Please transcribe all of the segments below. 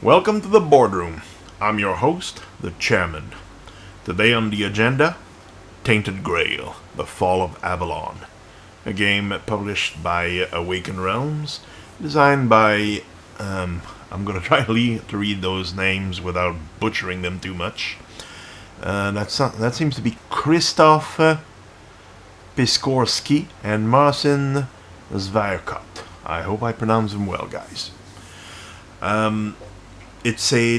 Welcome to the boardroom. I'm your host, the chairman. Today on the agenda, Tainted Grail, The Fall of Avalon. A game published by Awaken Realms, designed by, I'm going to try to read those names without butchering them too much. That seems to be Krzysztof Piskorski and Marcin Zwierkot. I hope I pronounce them well, guys. It's a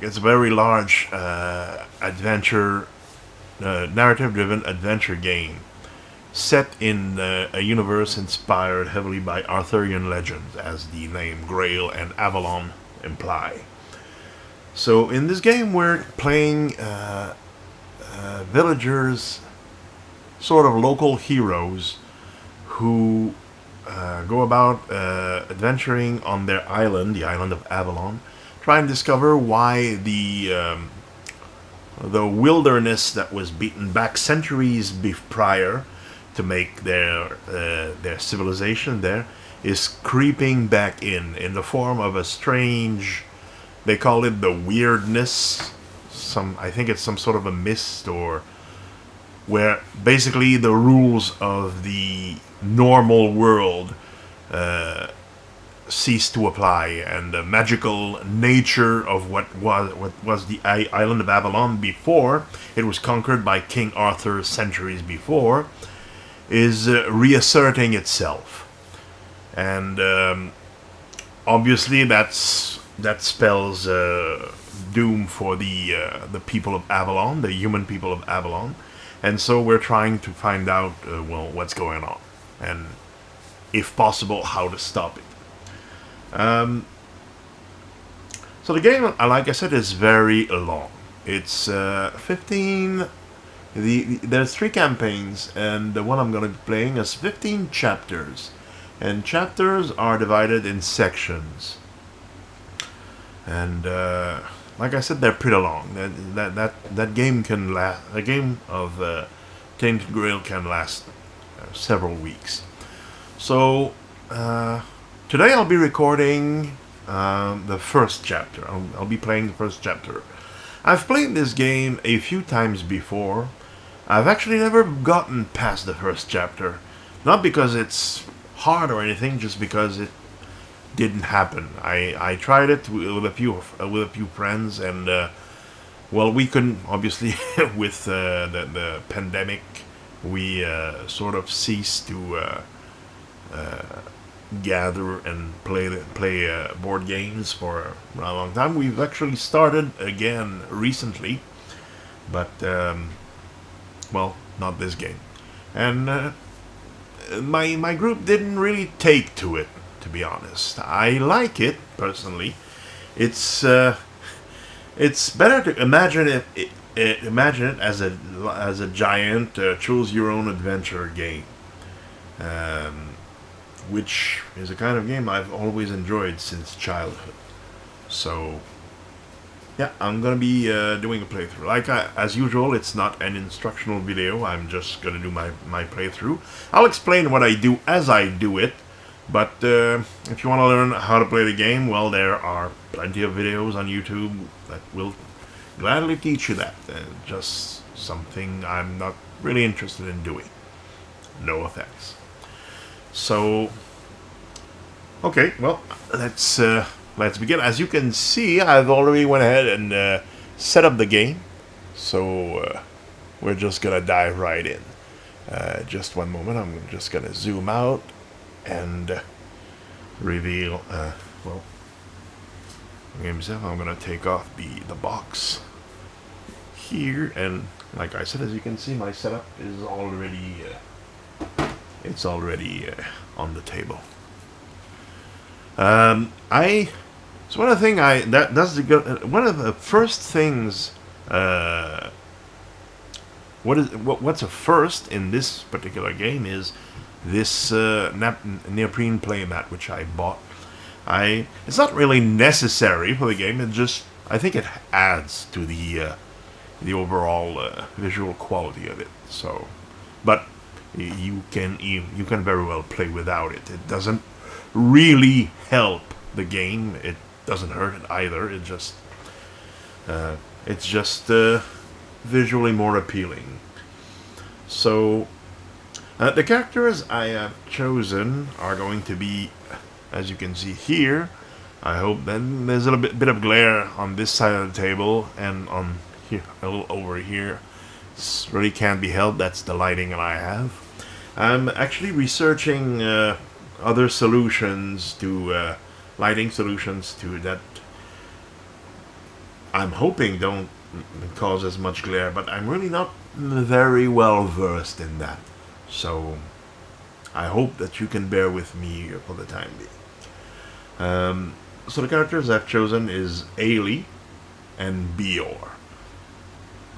it's a very large narrative-driven adventure game set in a universe inspired heavily by Arthurian legends, as the name Grail and Avalon imply. So in this game we're playing villagers, sort of local heroes, who go about adventuring on their island, the island of Avalon, try and discover why the wilderness that was beaten back centuries prior to make their civilization there is creeping back in the form of a strange, they call it the weirdness. I think it's some sort of a mist, or where basically the rules of the normal world cease to apply, and the magical nature of what was the island of Avalon before it was conquered by King Arthur centuries before is reasserting itself. And obviously that spells doom for the people of Avalon, the human people of Avalon. And so we're trying to find out, what's going on, and if possible, how to stop it. So the game, like I said, is very long. It's 15. There's 3 campaigns, and the one I'm going to be playing is 15 chapters, and chapters are divided in sections. And like I said, they're pretty long. That game can last. A game of Tainted Grail can last several weeks. So today I'll be recording the first chapter. I'll be playing the first chapter. I've played this game a few times before. I've actually never gotten past the first chapter, not because it's hard or anything, just because it didn't happen. I tried it with a few friends, and we couldn't, obviously. With the pandemic, we sort of ceased to gather and play board games for a long time. We've actually started again recently, but not this game. And my group didn't really take to it, to be honest. I like it personally. It's better to imagine it as a giant choose your own adventure game, which is a kind of game I've always enjoyed since childhood. So yeah, I'm gonna be doing a playthrough. As usual, it's not an instructional video. I'm just gonna do my playthrough. I'll explain what I do as I do it. But if you want to learn how to play the game, well, there are plenty of videos on YouTube that will gladly teach you that. Just something I'm not really interested in doing. No offense. So, okay, well, let's begin. As you can see, I've already went ahead and set up the game. So we're just gonna dive right in. Just one moment. I'm just gonna zoom out and reveal, the game itself. I'm going to take off the box here, and like I said, as you can see, my setup is already on the table. So one of the thing one of the first things, what's a first in this particular game is this neoprene playmat, which I bought. It's not really necessary for the game. I think it adds to the overall visual quality of it. So, but you can very well play without it. It doesn't really help the game. It doesn't hurt it either. It's just visually more appealing. So the characters I have chosen are going to be, as you can see here. I hope then there's a little bit of glare on this side of the table and on here, a little over here. This really can't be helped. That's the lighting that I have. I'm actually researching other solutions to lighting solutions to that. I'm hoping don't cause as much glare, but I'm really not very well versed in that. So I hope that you can bear with me for the time being. So the characters I've chosen is Ailey and Bior.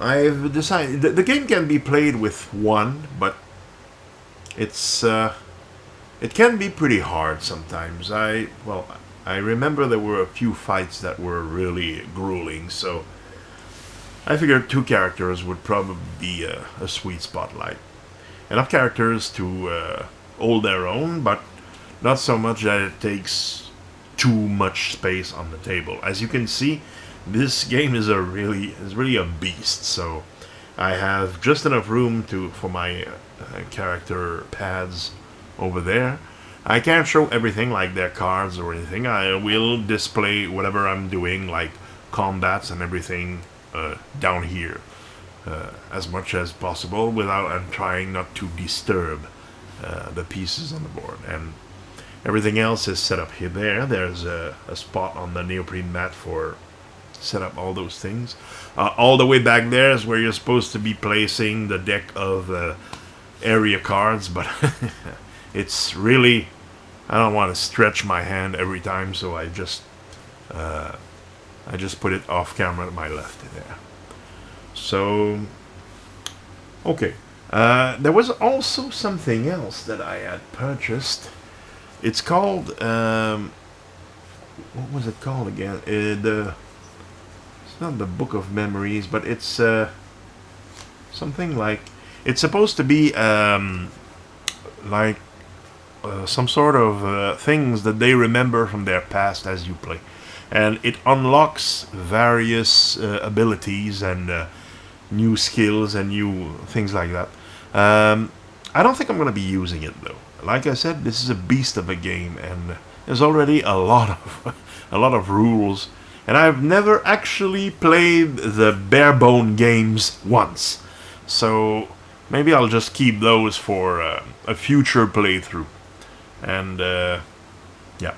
I've decided the game can be played with one, but it can be pretty hard sometimes. I remember there were a few fights that were really grueling, so I figured 2 characters would probably be a sweet spotlight. Enough characters to hold their own, but not so much that it takes too much space on the table. As you can see, this game is really a beast. So I have just enough room for my character pads over there. I can't show everything like their cards or anything. I will display whatever I'm doing, like combats and everything, down here as much as possible, without I'm trying not to disturb the pieces on the board. And everything else is set up here. There's a spot on the neoprene mat for set up all those things. All the way back there is where you're supposed to be placing the deck of area cards, but it's really, I don't want to stretch my hand every time, so I just put it off camera to my left there. So okay, there was also something else that I had purchased. It's called what was it called again? It's not the Book of Memories, but it's something like, it's supposed to be like some sort of things that they remember from their past as you play, and it unlocks various abilities and new skills and new things like that. I don't think I'm going to be using it though. Like I said, this is a beast of a game, and there's already a lot of rules, and I've never actually played the bare bone games once. So maybe I'll just keep those for a future playthrough. And yeah,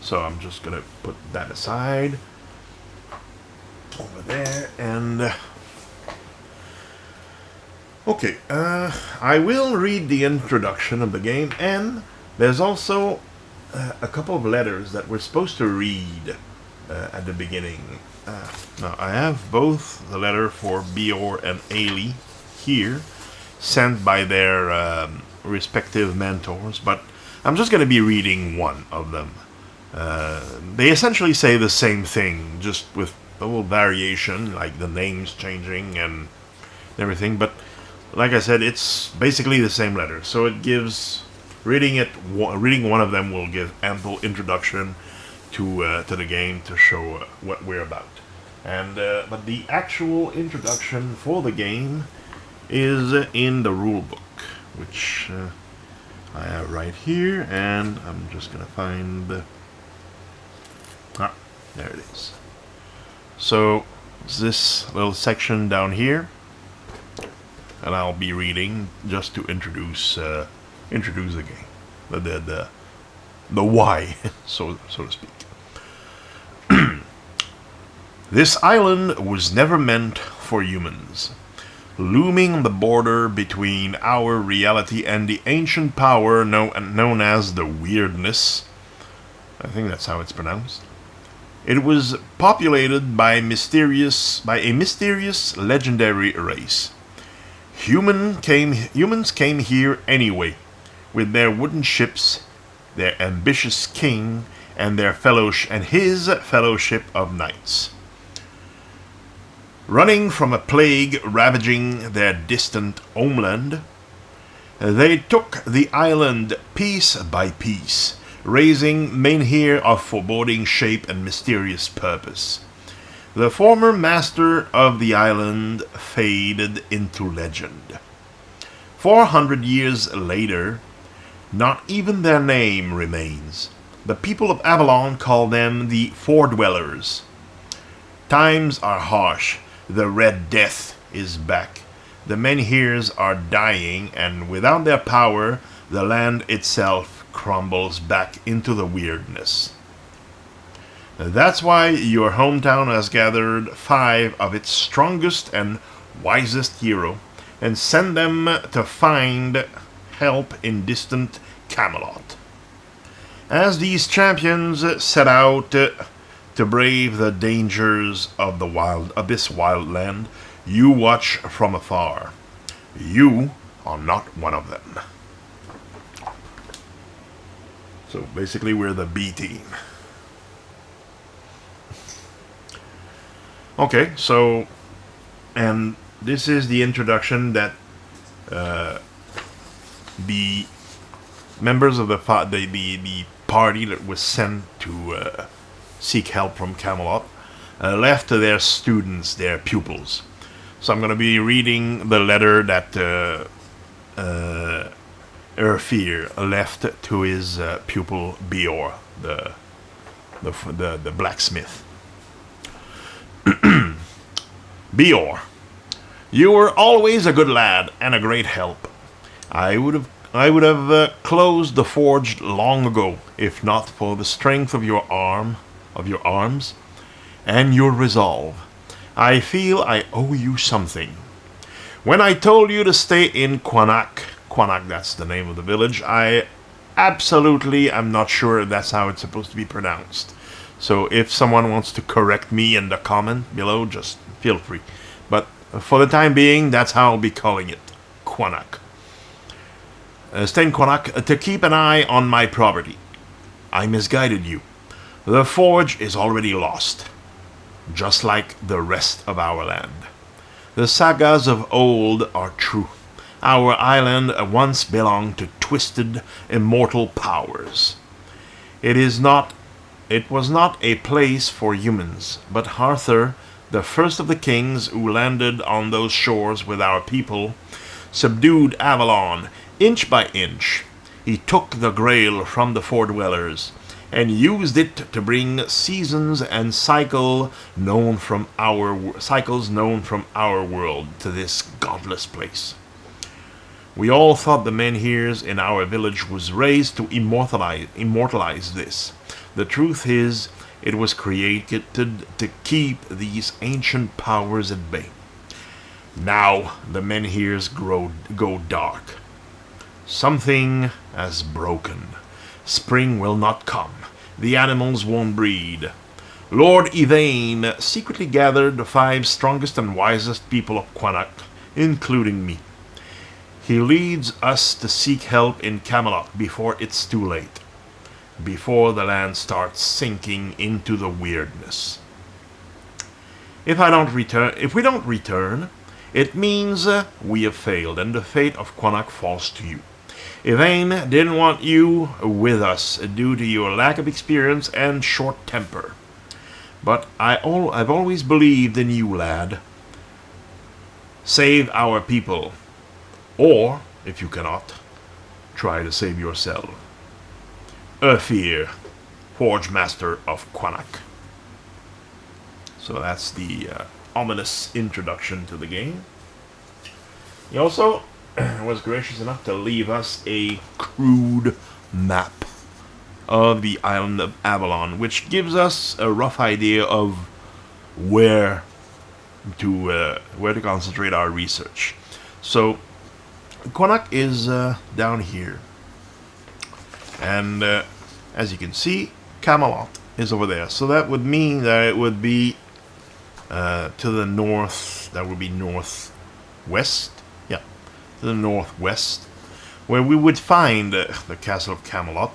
so I'm just gonna put that aside over there. And okay, I will read the introduction of the game, and there's also a couple of letters that we're supposed to read at the beginning. Now, I have both the letter for Bior and Ailey here, sent by their respective mentors, but I'm just going to be reading one of them. They essentially say the same thing, just with a little variation, like the names changing and everything, but like I said, it's basically the same letter, so it gives, reading one of them will give ample introduction to the game to show what we're about. And but the actual introduction for the game is in the rule book, which I have right here, and I'm just gonna find there it is. So it's this little section down here, and I'll be reading just to introduce the game, the why, so to speak. This island was never meant for humans. Looming on the border between our reality and the ancient power known as the Weirdness, I think that's how it's pronounced, it was populated by a mysterious legendary race. Humans came here anyway, with their wooden ships, their ambitious king, and his fellowship of knights. Running from a plague ravaging their distant homeland, they took the island piece by piece, raising menhir of foreboding shape and mysterious purpose. The former master of the island faded into legend. 400 years later, not even their name remains. The people of Avalon call them the Foredwellers. Times are harsh. The Red Death is back. The menhirs are dying, and without their power, the land itself crumbles back into the weirdness. That's why your hometown has gathered 5 of its strongest and wisest heroes and sent them to find help in distant Camelot. As these champions set out to brave the dangers of this wild land, you watch from afar. You are not one of them. So basically we're the B team. Okay, so, and this is the introduction that the members of the party that was sent to seek help from Camelot left to their students, their pupils. So I'm going to be reading the letter that Erfir left to his pupil Beor, the blacksmith. Beor, you were always a good lad and a great help. I would have closed the forge long ago, if not for the strength of your arms, and your resolve. I feel I owe you something. When I told you to stay in Quinac, that's the name of the village, I absolutely am not sure that's how it's supposed to be pronounced. So if someone wants to correct me in the comment below, just feel free. But for the time being, that's how I'll be calling it. Quinac. Stay in Quinac to keep an eye on my property. I misguided you. The forge is already lost, just like the rest of our land. The sagas of old are true. Our island once belonged to twisted, immortal powers. It was not a place for humans, but Arthur, the first of the kings who landed on those shores with our people, subdued Avalon inch by inch. He took the Grail from the Foredwellers and used it to bring seasons and cycles known from our world to this godless place. We all thought the menhirs in our village was raised to immortalize this. The truth is, it was created to keep these ancient powers at bay. Now the menhirs go dark. Something has broken. Spring will not come. The animals won't breed. Lord Yvain secretly gathered the 5 strongest and wisest people of Quinac, including me. He leads us to seek help in Camelot before it's too late. Before the land starts sinking into the weirdness. If we don't return, it means we have failed, and the fate of Quinac falls to you. Yvain didn't want you with us due to your lack of experience and short temper. But I've always believed in you, lad. Save our people. Or, if you cannot, try to save yourself. Erfir, Forge Master of Quinac. So that's the ominous introduction to the game. He also was gracious enough to leave us a crude map of the island of Avalon, which gives us a rough idea of where to concentrate our research. So Quinac is down here, and as you can see, Camelot is over there. So that would mean that it would be to the north. That would be northwest. Yeah, to the northwest, where we would find the castle of Camelot,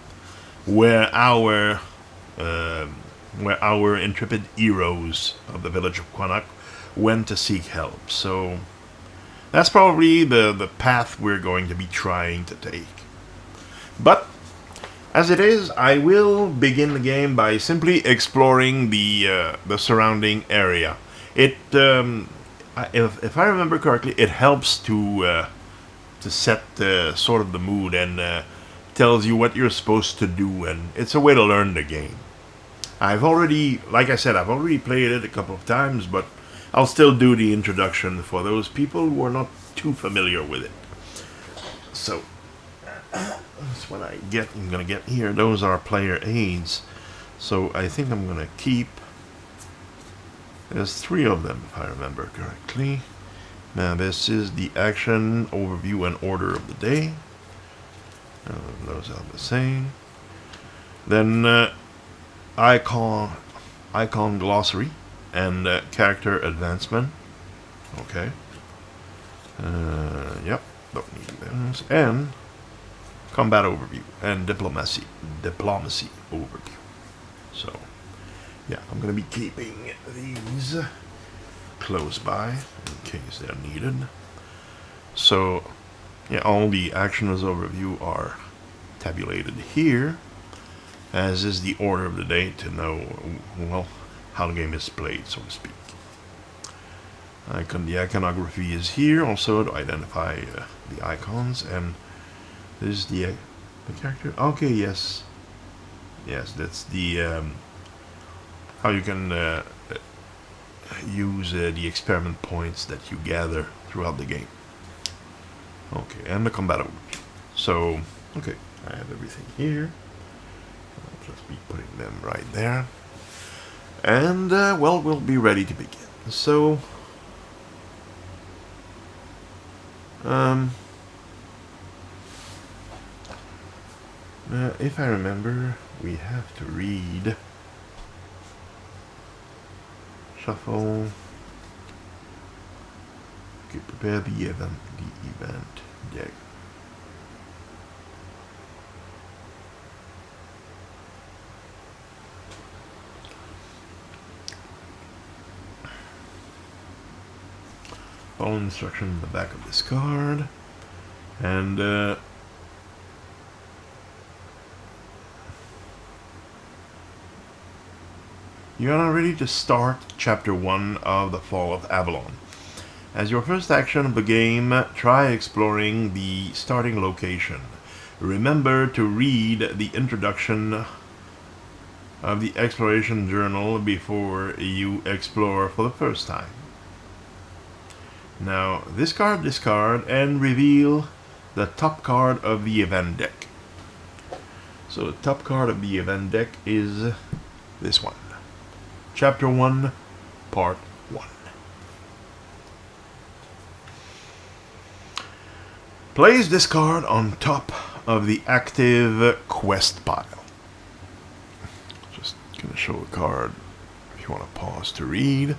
where our intrepid heroes of the village of Quinac went to seek help. So that's probably the path we're going to be trying to take. But As it is, I will begin the game by simply exploring the surrounding area. It, if I remember correctly, it helps to set sort of the mood and tells you what you're supposed to do, and it's a way to learn the game. I've already, like I said, I've already played it a couple of times, but I'll still do the introduction for those people who are not too familiar with it. So that's what I'm gonna get here. Those are player aids. So I think I'm gonna keep. There's 3 of them, if I remember correctly. Now this is the action overview and order of the day. Those are the same. Then icon glossary and character advancement. Okay. Yep. Don't need those. And combat overview and diplomacy overview. So yeah, I'm gonna be keeping these close by in case they're needed. So yeah, all the actions overview are tabulated here, as is the order of the day to know, well, how the game is played, so to speak. The iconography is here also to identify the icons, and this is the character. Okay, yes, that's the how you can use the experiment points that you gather throughout the game. Okay, and the combat overview. So, okay, I have everything here. I'll just be putting them right there. And, well, we'll be ready to begin. So, if I remember, we have to read, shuffle, okay, prepare the event deck. Follow instruction in the back of this card, and you are now ready to start Chapter 1 of The Fall of Avalon. As your first action of the game, try exploring the starting location. Remember to read the introduction of the exploration journal before you explore for the first time. Now, discard, and reveal the top card of the event deck. So the top card of the event deck is this one. Chapter 1, Part 1. Place this card on top of the active quest pile. Just gonna show the card if you want to pause to read.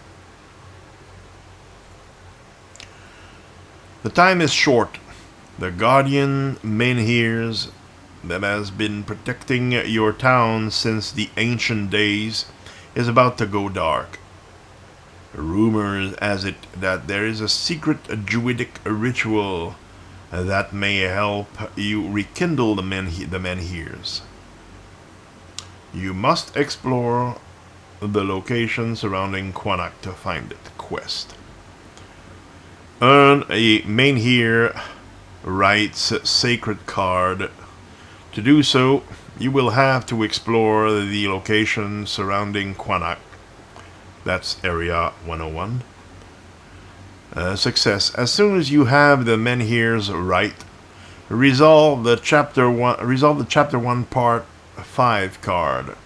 The time is short. The guardian menhirs that has been protecting your town since the ancient days is about to go dark. Rumors has it that there is a secret druidic ritual that may help you rekindle the menhirs. You must explore the location surrounding Quinac to find it. Quest. Earn a menhir rights sacred card. To do so, you will have to explore the location surrounding Quinac. That's Area 101. Success. As soon as you have the menhir's right, resolve the Chapter 1 Part 5 card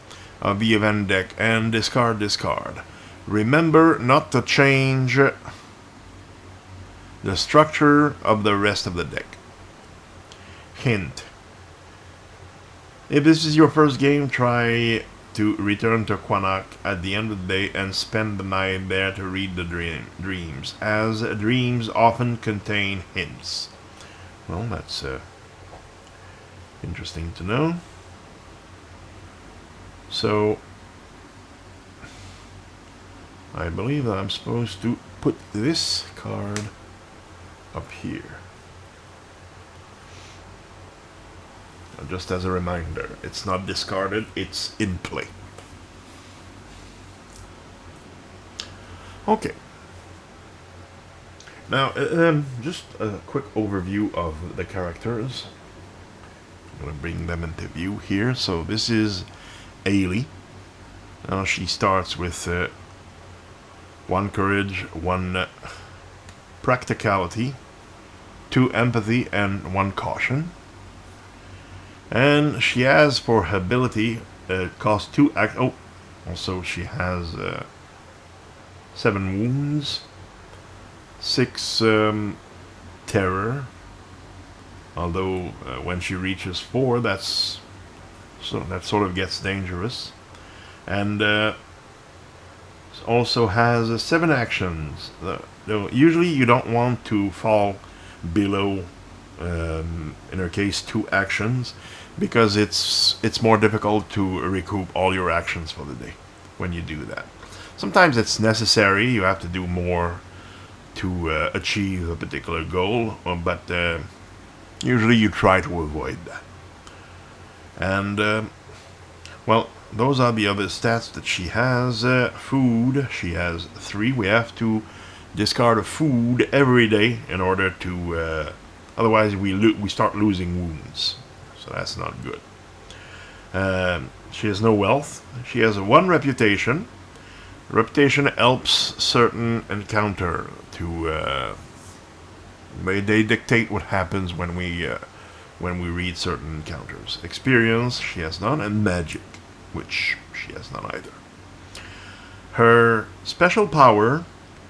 of the event deck and discard this card. Remember not to change the structure of the rest of the deck. Hint. If this is your first game, try to return to Quinac at the end of the day and spend the night there to read the dreams, as dreams often contain hints. Well, that's interesting to know. So, I believe that I'm supposed to put this card up here. Just as a reminder, it's not discarded, it's in play. Okay. Now, just a quick overview of the characters. I'm going to bring them into view here. So this is Ailey. Now she starts with 1 courage, 1 practicality, 2 empathy, and 1 caution. And she has, for her ability, cost 2 act. Oh, also she has 7 wounds, 6 terror. Although when she reaches 4, that sort of gets dangerous. And also has 7 actions. Usually you don't want to fall below, in her case, 2 actions, because it's more difficult to recoup all your actions for the day when you do that. Sometimes it's necessary, you have to do more to achieve a particular goal, but usually you try to avoid that. And well, those are the other stats that she has. Food, she has 3. We have to discard a food every day in order to, otherwise we start losing wounds, so that's not good. She has no wealth. She has 1 reputation. Reputation helps certain encounter to they dictate what happens when we read certain encounters. Experience, she has none, and magic, which she has none either. Her special power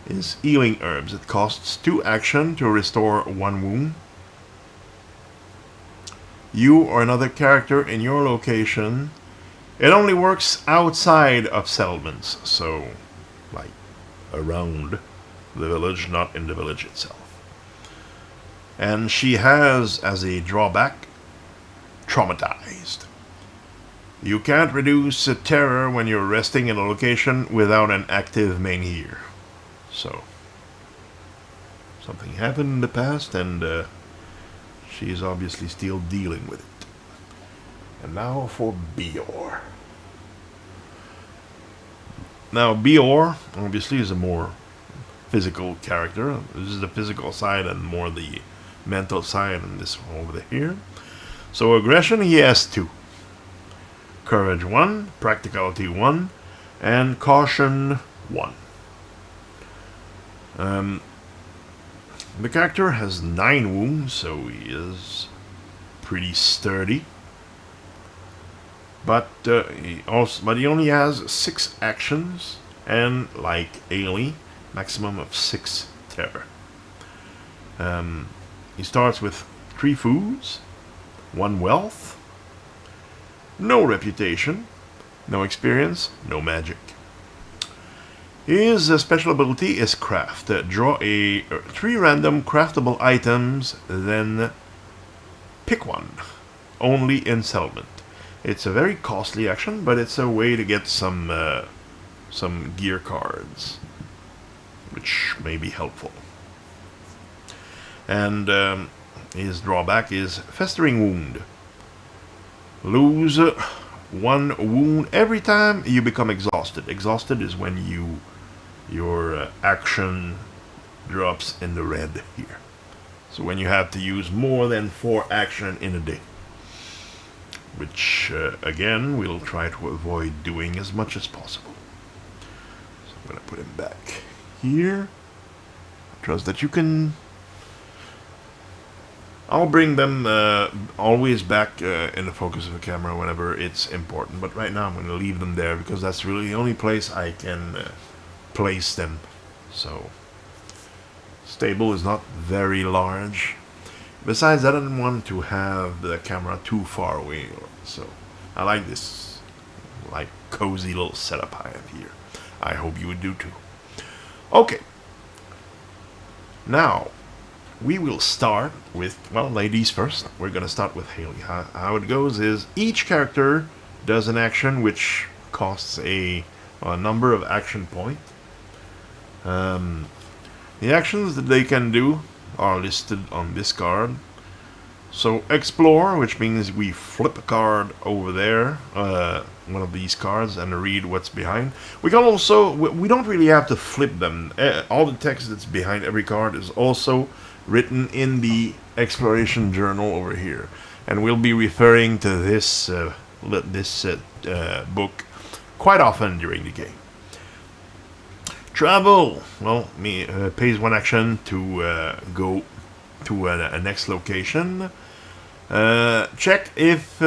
is healing herbs. It costs 2 action to restore 1 wound. You or another character in your location. It only works outside of settlements, so like around the village, not in the village itself. And she has, as a drawback, traumatized. You can't reduce terror when you're resting in a location without an active main gear. So, something happened in the past, and she's obviously still dealing with it. And now for Bior. Now, Bior, obviously, is a more physical character. This is the physical side and more the mental side and this one over here. So, aggression, he has 2. Courage 1, practicality 1, and caution 1. The character has 9 wounds, so he is pretty sturdy. But he only has 6 actions, and like Ailey, maximum of 6 terror. He starts with 3 foods, 1 wealth, no reputation, no experience, no magic. His special ability is craft. Draw 3 random craftable items, then pick one, only in settlement. It's a very costly action, but it's a way to get some gear cards, which may be helpful. And his drawback is Festering Wound. Lose 1 wound every time you become exhausted. Exhausted is when your action drops in the red here. So when you have to use more than 4 action in a day. Which, again, we'll try to avoid doing as much as possible. So I'm going to put him back here. Trust that you can... I'll bring them always back in the focus of the camera whenever it's important. But right now I'm going to leave them there because that's really the only place I can place them. So, stable is not very large. Besides, I don't want to have the camera too far away, so I like this cozy little setup I have here. I hope you would do too. Okay. Now, we will start with, well, ladies first. We're going to start with Haley. How it goes is each character does an action which costs a number of action points. The actions that they can do are listed on this card. So explore, which means we flip a card over there, one of these cards, and read what's behind. We can also, we don't really have to flip them. All the text that's behind every card is also written in the exploration journal over here, and we'll be referring to this book quite often during the game. Travel, well, pays 1 action to go to a next location. Check if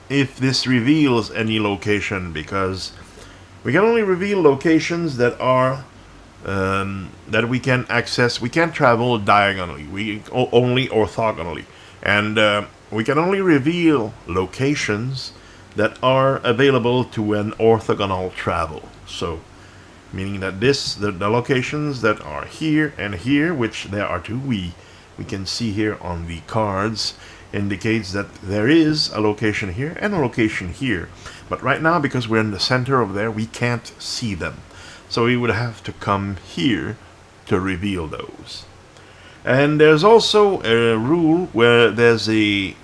this reveals any location, because we can only reveal locations that are that we can access. We can't travel diagonally. We only orthogonally, and we can only reveal locations that are available to an orthogonal travel. So, meaning that the locations that are here and here, which there are two, we can see here on the cards, indicates that there is a location here and a location here. But right now, because we're in the center over there, we can't see them. So we would have to come here to reveal those. And there's also a rule where there's a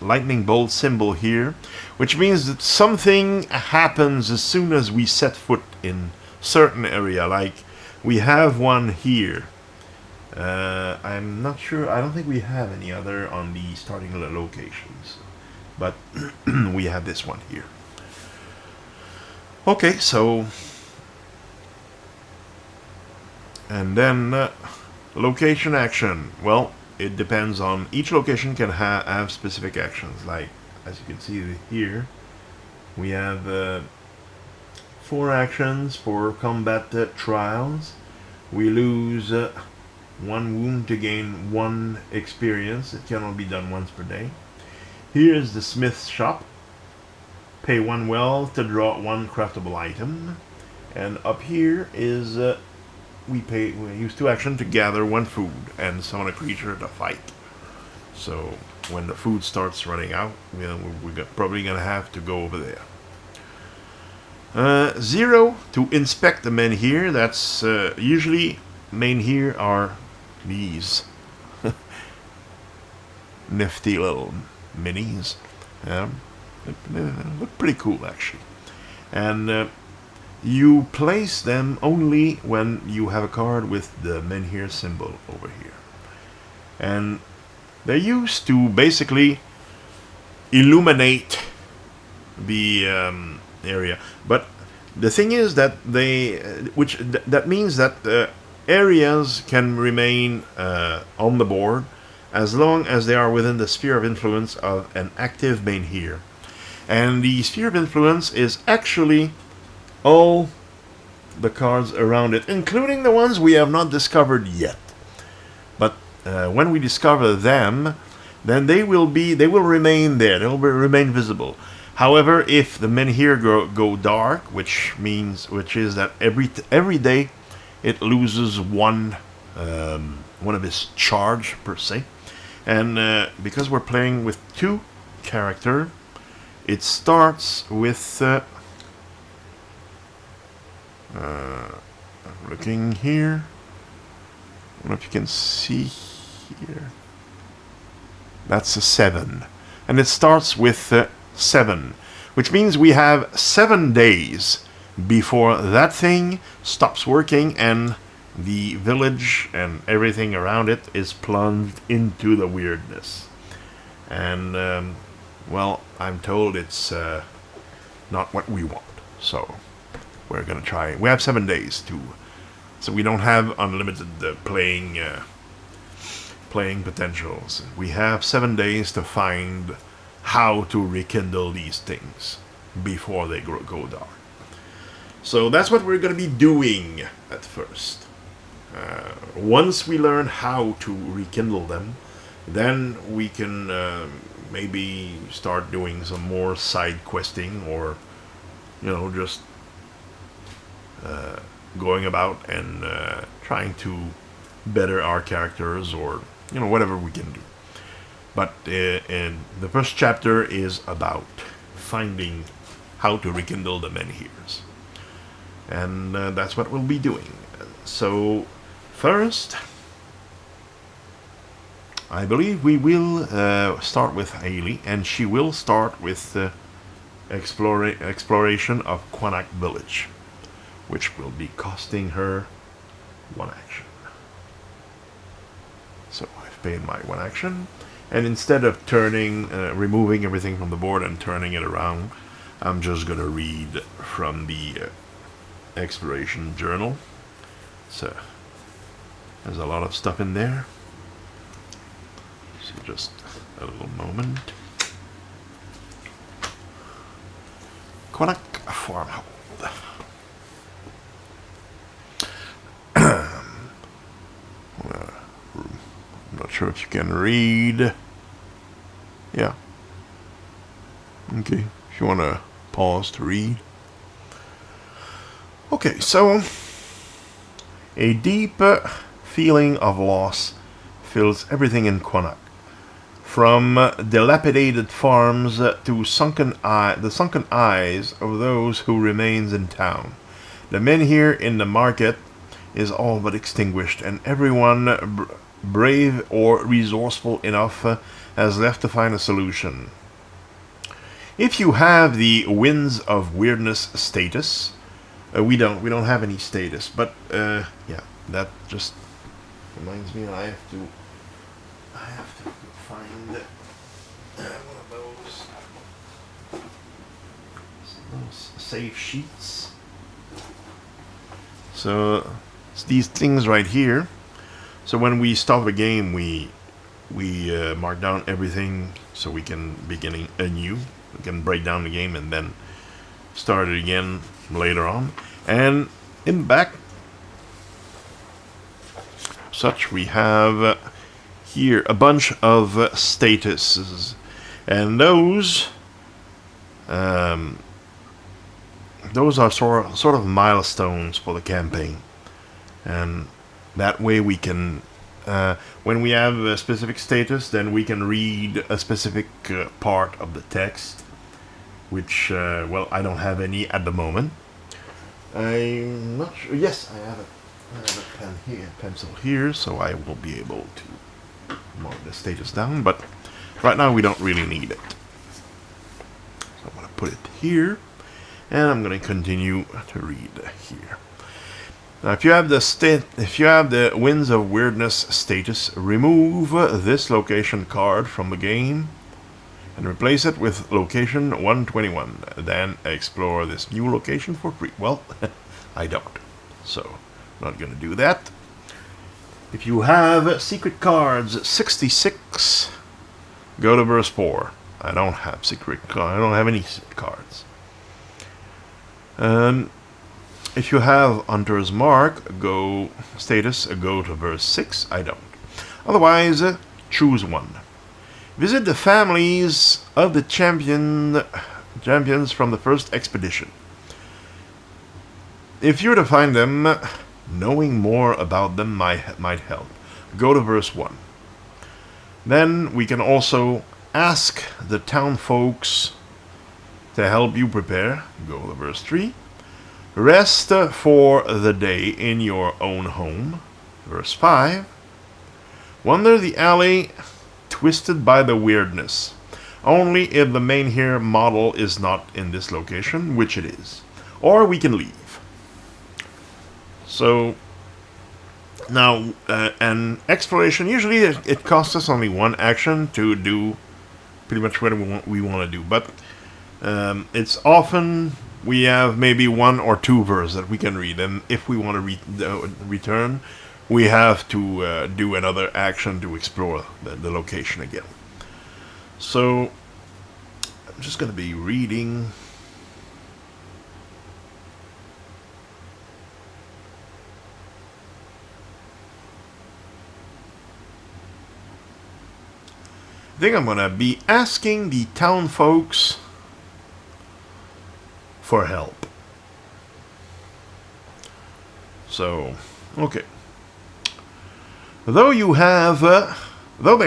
lightning bolt symbol here, which means that something happens as soon as we set foot in certain area. Like we have one here. I'm not sure. I don't think we have any other on the starting locations, but we have this one here. Okay, so and then location action. Well, it depends on each location can have specific actions. Like as you can see here, we have 4 actions for combat trials. We lose 1 wound to gain 1 experience. It can only be done once per day. Here's the smith's shop. Pay 1 wealth to draw 1 craftable item. And up here is we use 2 action to gather 1 food and summon a creature to fight. So when the food starts running out, we're probably gonna have to go over there. 0 to inspect the menhir. That's usually menhir are these nifty little minis. They look pretty cool actually. And you place them only when you have a card with the menhir symbol over here. And they're used to basically illuminate the area. But the thing is that that means that areas can remain on the board as long as they are within the sphere of influence of an active menhir. And the sphere of influence is actually all the cards around it, including the ones we have not discovered yet. But when we discover them, then they will remain there. They will remain visible. However, if the menhir go dark, which is that every day it loses one of its charge per se, and because we're playing with 2 characters, it starts with I'm looking here. I don't know if you can see here. That's a 7, and it starts with 7, which means we have 7 days before that thing stops working and the village and everything around it is plunged into the weirdness. And well, I'm told it's not what we want, so we're gonna try. We have 7 days so we don't have unlimited playing potentials. We have 7 days to find how to rekindle these things before they go dark. So that's what we're going to be doing at first. Once we learn how to rekindle them, then we can maybe start doing some more side questing, or just going about and trying to better our characters, or whatever we can do. But the first chapter is about finding how to rekindle the menhirs, and that's what we'll be doing. So first, I believe we will start with Ailey, and she will start with exploration of Quinac village, which will be costing her 1 action. So I've paid my 1 action, and instead of removing everything from the board and turning it around, I'm just gonna read from the exploration journal. So there's a lot of stuff in there. So just a little moment. Quinac farmhold. I'm not sure if you can read. Yeah. Okay. If you want to pause to read. Okay, so a deep feeling of loss fills everything in Quinac. From dilapidated farms to the sunken eyes of those who remains in town. The men here in the market is all but extinguished, and everyone brave or resourceful enough has left to find a solution. If you have the Winds of Weirdness status, we don't have any status, but yeah, that just reminds me I have to find one of those save sheets. So it's these things right here. So when we stop a game, we mark down everything so we can begin anew. We can break down the game and then start it again later on. And in back, such we have here a bunch of statuses, and those are sort of milestones for the campaign, and that way we can when we have a specific status, then we can read a specific part of the text, which well, I don't have any at the moment. I'm not sure. Yes, I have a pen here, pencil here, so I will be able to mark the status down, but right now we don't really need it. So I'm going to put it here, and I'm going to continue to read here. Now, if you have the Winds of Weirdness status, remove this location card from the game and replace it with location 121. Then explore this new location for free. Well, I don't, so I'm not going to do that. If you have secret cards 66, go to verse 4. I don't have secret cards. I don't have any cards. If you have Hunter's Mark, go to verse 6. I don't. Otherwise, choose one. Visit the families of the champions from the first expedition. If you're to find them, knowing more about them might help. Go to verse 1. Then we can also ask the town folks to help you prepare. Go to verse 3. Rest for the day in your own home. Verse 5. Wander the alley twisted by the weirdness. Only if the main here model is not in this location, which it is. Or we can leave. So now, an exploration, usually it costs us only 1 action to do pretty much what we want to do. But it's often we have maybe 1 or 2 verses that we can read. And if we want to return, we have to do another action to explore the location again. So I'm just going to be reading. I think I'm going to be asking the town folks for help. So, okay. Though they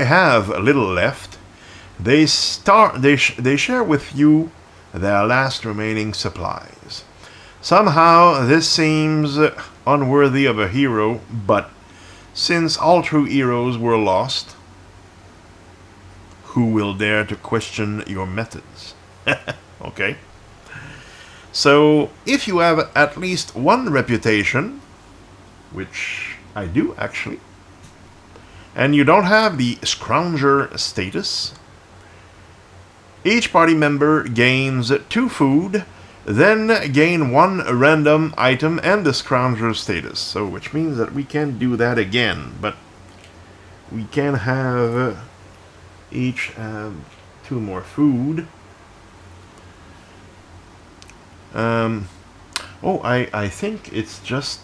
have a little left, they share with you their last remaining supplies. Somehow this seems unworthy of a hero, but since all true heroes were lost, who will dare to question your methods. Okay. So, if you have at least one reputation, which I do actually, and you don't have the Scrounger status, each party member gains 2 food, then gain 1 random item and the Scrounger status. So, which means that we can do that again, but we can have each have 2 more food. I think it's just...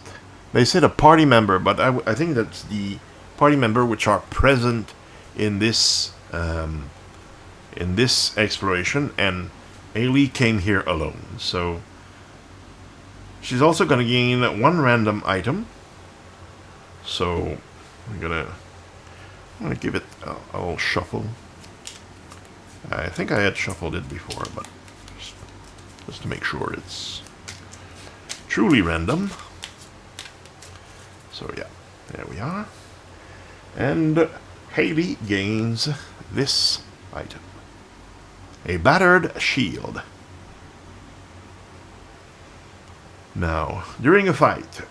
They said a party member, but I think that's the party member which are present in this exploration, and Ailey came here alone, so she's also going to gain 1 random item. So I'm gonna give it a little shuffle. I think I had shuffled it before, but just to make sure it's truly random. So yeah, there we are. And Haley gains this item. A battered shield. Now, during a fight,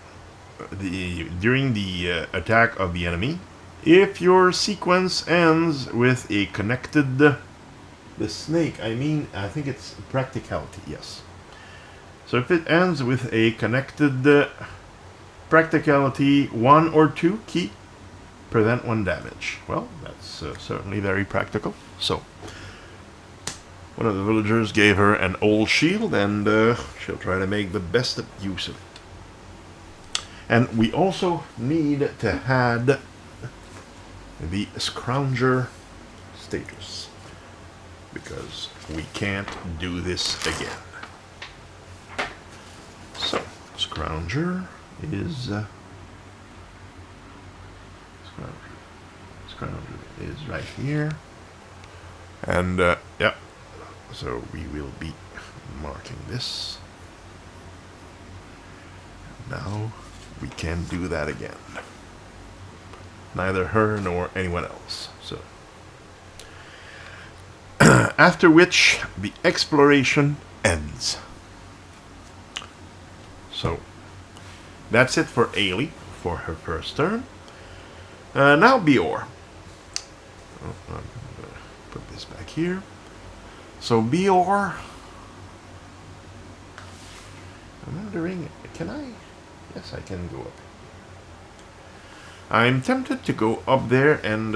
during the attack of the enemy, if your sequence ends with a connected... The snake, I think it's practicality, yes. So if it ends with a connected practicality 1 or 2 key, prevent 1 damage. Well, that's certainly very practical. So, one of the villagers gave her an old shield, and she'll try to make the best use of it. And we also need to add the Scrounger status, because we can't do this again. So, Scrounger is Scrounger is right here, and yeah. So we will be marking this. Now we can do that again. Neither her nor anyone else. So. After which the exploration ends. So that's it for Ailey for her first turn. Now Bior. I'm gonna put this back here. So Bior, I'm wondering, can I? Yes, I can go up. I'm tempted to go up there and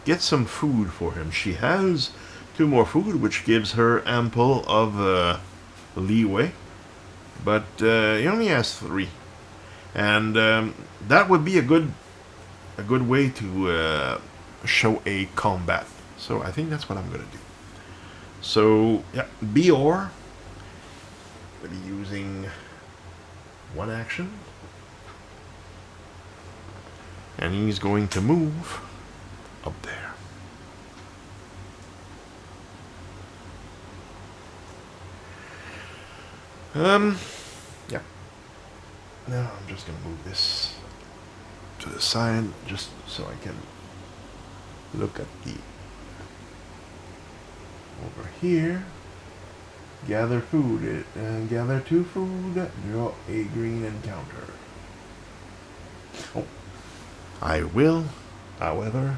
get some food for him. She has 2 more food, which gives her ample of leeway, but he only has 3, and that would be a good way to show a combat. So I think that's what I'm gonna do. So yeah, Bior will be using 1 action, and he's going to move up there. Yeah. Now I'm just gonna move this to the side just so I can look at the over here. Gather food. Gather 2 food. Draw a green encounter. Oh. I will, however,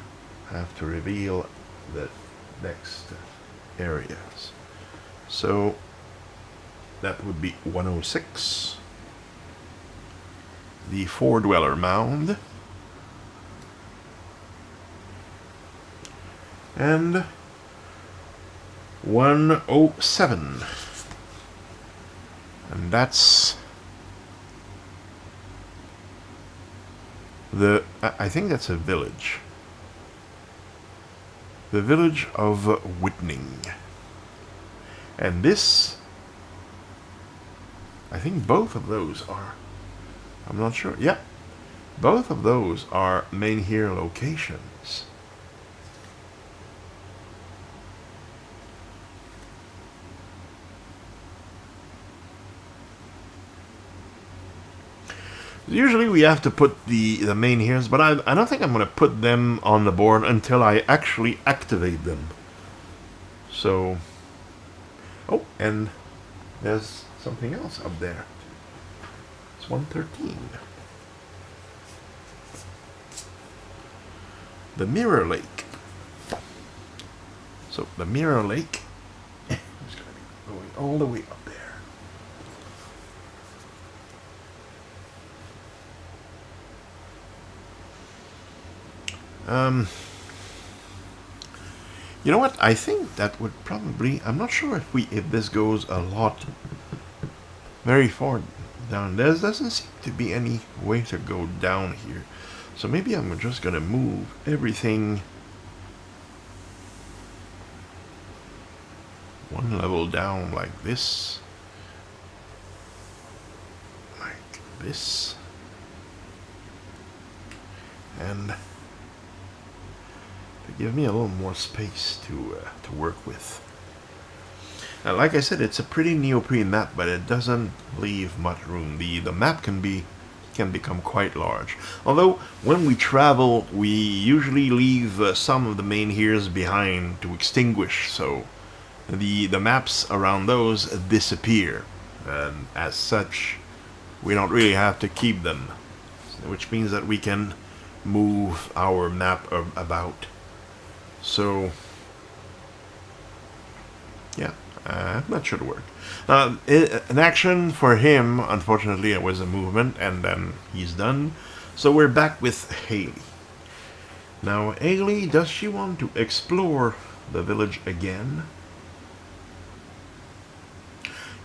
have to reveal the next areas. So that would be 106. The 4-dweller mound. And 107. And that's I think that's a village. The village of Whitning. And this, I think both of those are, I'm not sure. Yeah, both of those are Menhir locations. Usually we have to put the main heroes, but I don't think I'm going to put them on the board until I actually activate them. So, oh, and there's something else up there. It's 113. The Mirror Lake. So the Mirror Lake is going to be going all the way up there. You know what? I think that would probably. I'm not sure if this goes a lot very far down. There doesn't seem to be any way to go down here, so maybe I'm just gonna move everything one level down like this, and give me a little more space to work with. And like I said, it's a pretty neoprene map, but it doesn't leave much room. The map can become quite large. Although when we travel, we usually leave some of the main heroes behind to extinguish, so the maps around those disappear. And as such, we don't really have to keep them, which means that we can move our map about. So, yeah, that should work. An action for him, unfortunately, it was a movement, and then he's done. So we're back with Haley. Now, Haley, does she want to explore the village again?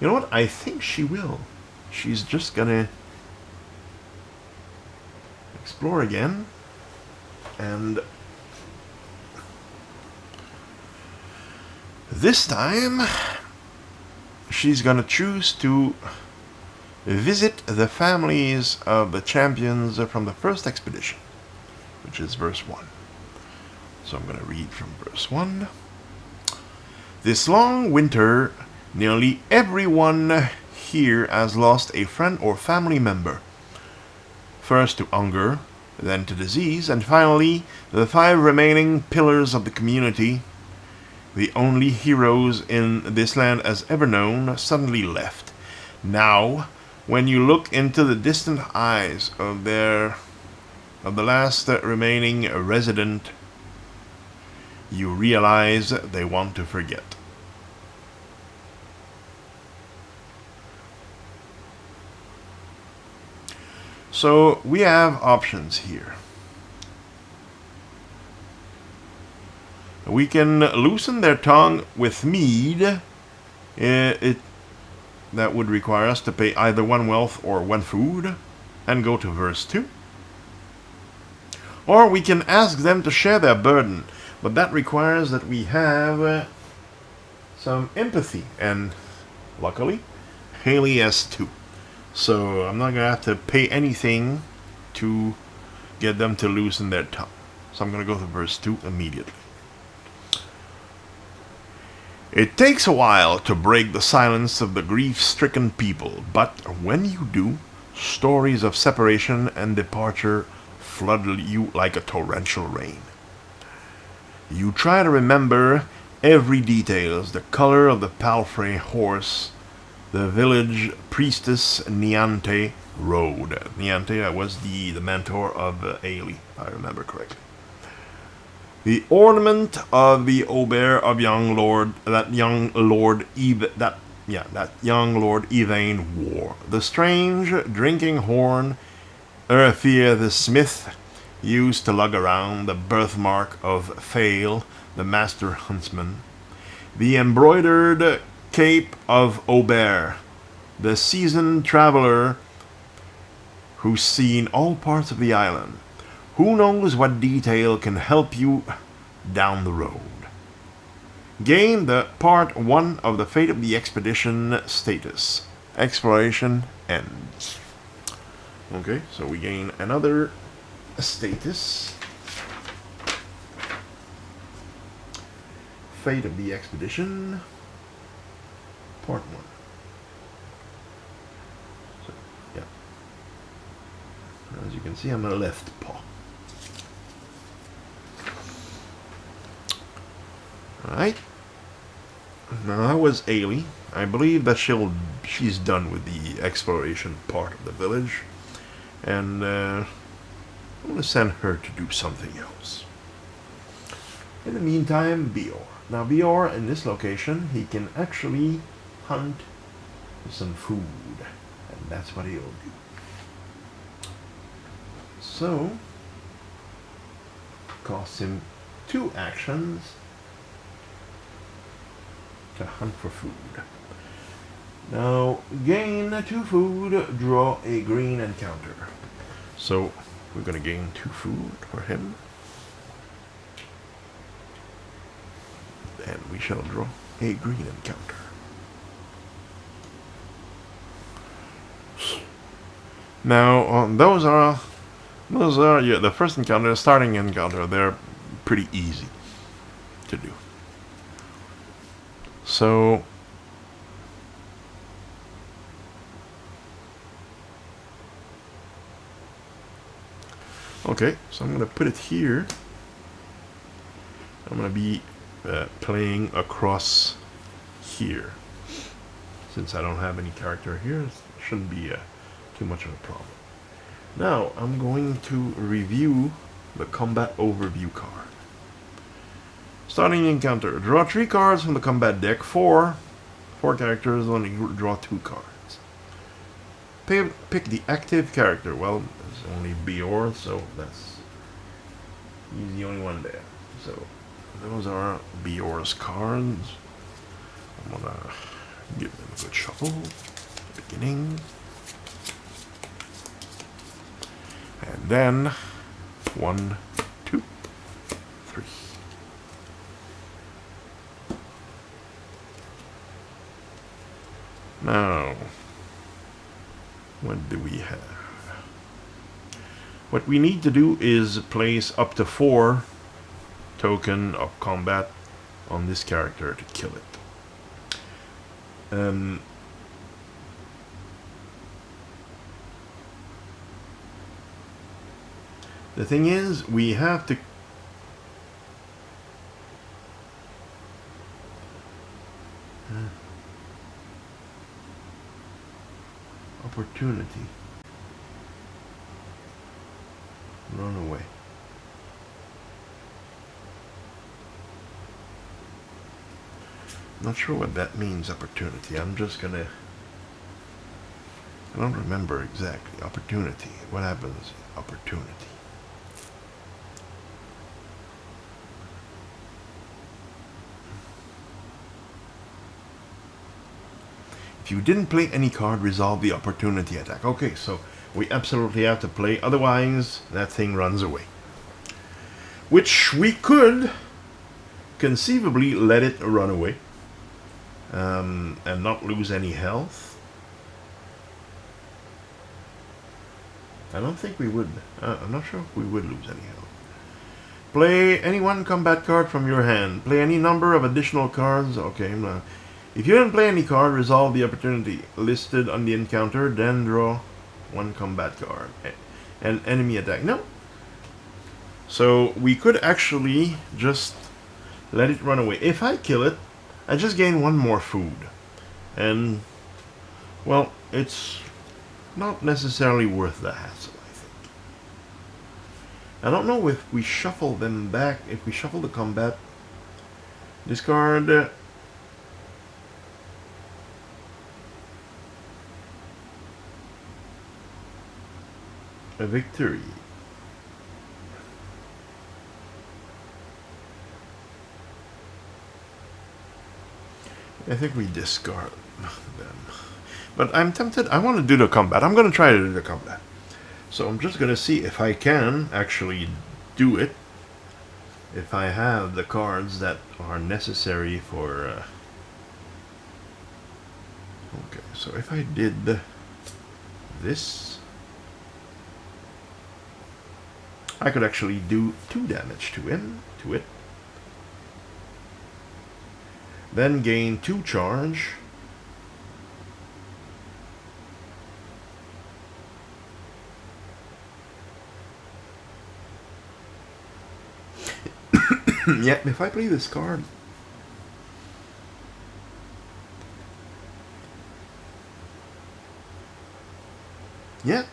You know what? I think she will. She's just gonna explore again, and this time, she's gonna choose to visit the families of the champions from the first expedition, which is verse 1. So I'm gonna read from verse 1. This long winter, nearly everyone here has lost a friend or family member. First to hunger, then to disease, and finally, the 5 remaining pillars of the community, the only heroes in this land has ever known, suddenly left. Now, when you look into the distant eyes of the last remaining resident, you realize they want to forget. So we have options here. We can loosen their tongue with mead. That would require us to pay either 1 wealth or 1 food, and go to verse 2. Or we can ask them to share their burden, but that requires that we have some empathy, and luckily, Haley has 2. So I'm not going to have to pay anything to get them to loosen their tongue. So I'm going to go to verse 2 immediately. It takes a while to break the silence of the grief-stricken people, but when you do, stories of separation and departure flood you like a torrential rain. You try to remember every detail, the color of the palfrey horse the village priestess Niante rode. Niante was the mentor of Ailey, if I remember correctly. The ornament of the Aubert of that young Lord Yvain wore. The strange drinking horn Erfir the smith used to lug around, the birthmark of Fail, the master huntsman. The embroidered cape of Aubert, the seasoned traveler who's seen all parts of the island. Who knows what detail can help you down the road. Gain the Part 1 of the Fate of the Expedition status. Exploration ends. Okay, so we gain another status. Fate of the Expedition. Part 1. So, yeah. can see I'm a left paw. Alright. Now that was Ailey. I believe that she's done with the exploration part of the village. And I'm going to send her to do something else. In the meantime, Bior. Now Bior, in this location, he can actually hunt for some food. And that's what he'll do. So, costs him 2 actions to hunt for food. Now, gain 2 food, draw a green encounter. So, we're going to gain 2 food for him. And we shall draw a green encounter. Now, those are yeah, the first encounter, the starting encounter. They're pretty easy to do. So, okay, so I'm going to put it here. I'm going to be playing across here. Since I don't have any character here, it shouldn't be too much of a problem. Now, I'm going to review the combat overview card. Starting the encounter. Draw 3 cards from the combat deck. 4 characters, only draw 2 cards. Pick the active character. Well, there's only Bior, so he's the only one there. So, those are Bior's cards. I'm going to give them a good shuffle at the beginning. And then 1, 2, 3. Now, what do we have? What we need to do is place up to 4 token of combat on this character to kill it. The thing is, we have to opportunity. Run away. Not sure what that means, opportunity. I'm just gonna... I don't remember exactly. Opportunity. What happens? Opportunity. If you didn't play any card, resolve the opportunity attack. Okay, so we absolutely have to play, otherwise that thing runs away. Which we could conceivably let it run away and not lose any health. I don't think we would. I'm not sure if we would lose any health. Play any 1 combat card from your hand. Play any number of additional cards. Okay, if you didn't play any card, resolve the opportunity listed on the encounter, then draw 1 combat card. And enemy attack. No. So we could actually just let it run away. If I kill it, I just gain 1 more food. And, well, it's not necessarily worth the hassle, I think. I don't know if we shuffle them back. If we shuffle the combat, discard... a victory. I think we discard them. But I'm tempted. I want to do the combat. I'm going to try to do the combat. So I'm just going to see if I can actually do it. If I have the cards that are necessary for... Okay, so if I did this... I could actually do 2 damage to it. Then gain 2 charge. Yeah, if I play this card... Yeah,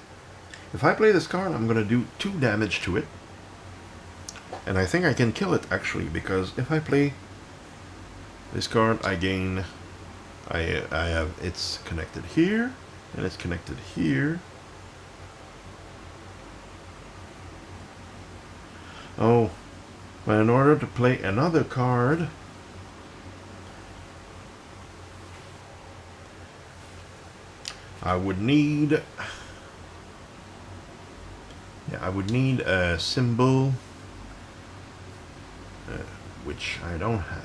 if I play this card, I'm gonna do 2 damage to it. And I think I can kill it, actually, because if I play this card, I gain... I have... It's connected here, and it's connected here. Oh, but in order to play another card... I would need... Yeah, I would need a symbol, which I don't have.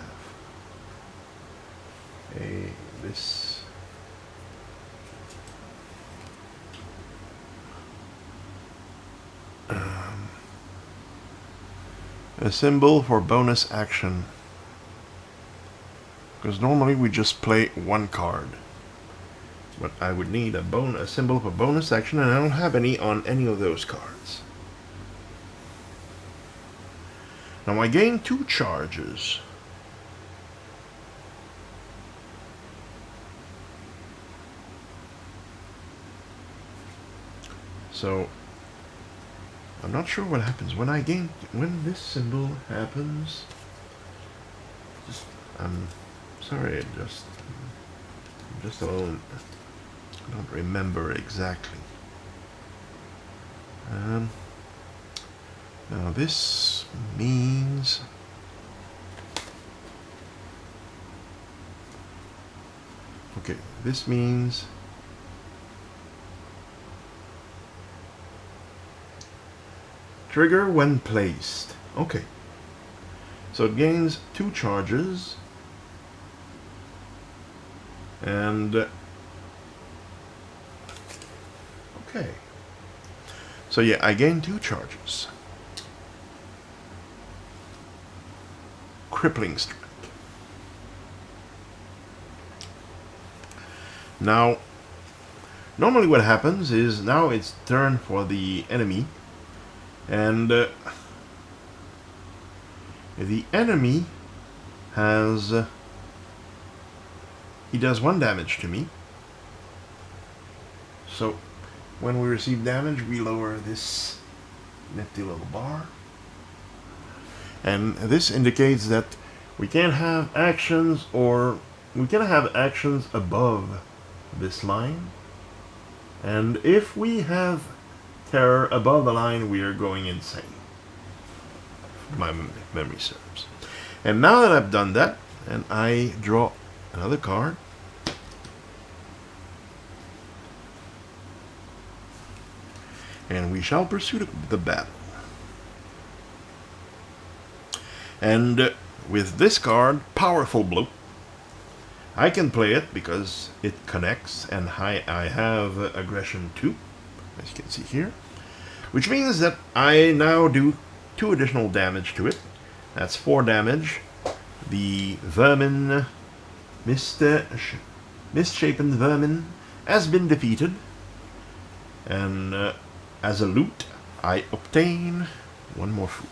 This... a symbol for bonus action. Because normally we just play 1 card. But I would need a symbol for bonus action, and I don't have any on any of those cards. Now I gain 2 charges. So I'm not sure what happens when this symbol happens. I'm sorry, I'm just a little... I don't remember exactly. Now this means... Okay, this means... Trigger when placed. Okay. So it gains 2 charges. And... okay. So yeah, I gain 2 charges. Crippling Strike. Now, normally what happens is now it's turn for the enemy, and the enemy has he does 1 damage to me. So when we receive damage, we lower this nifty little bar, and this indicates that we can't have actions, or we can have actions above this line, and if we have terror above the line, we are going insane. My memory serves. And now that I've done that, and I draw another card, and we shall pursue the battle. And with this card, Powerful Blow, I can play it because it connects, and I have Aggression 2, as you can see here, which means that I now do 2 additional damage to it. That's 4 damage. The vermin, misshapen vermin, has been defeated, and as a loot, I obtain 1 more food.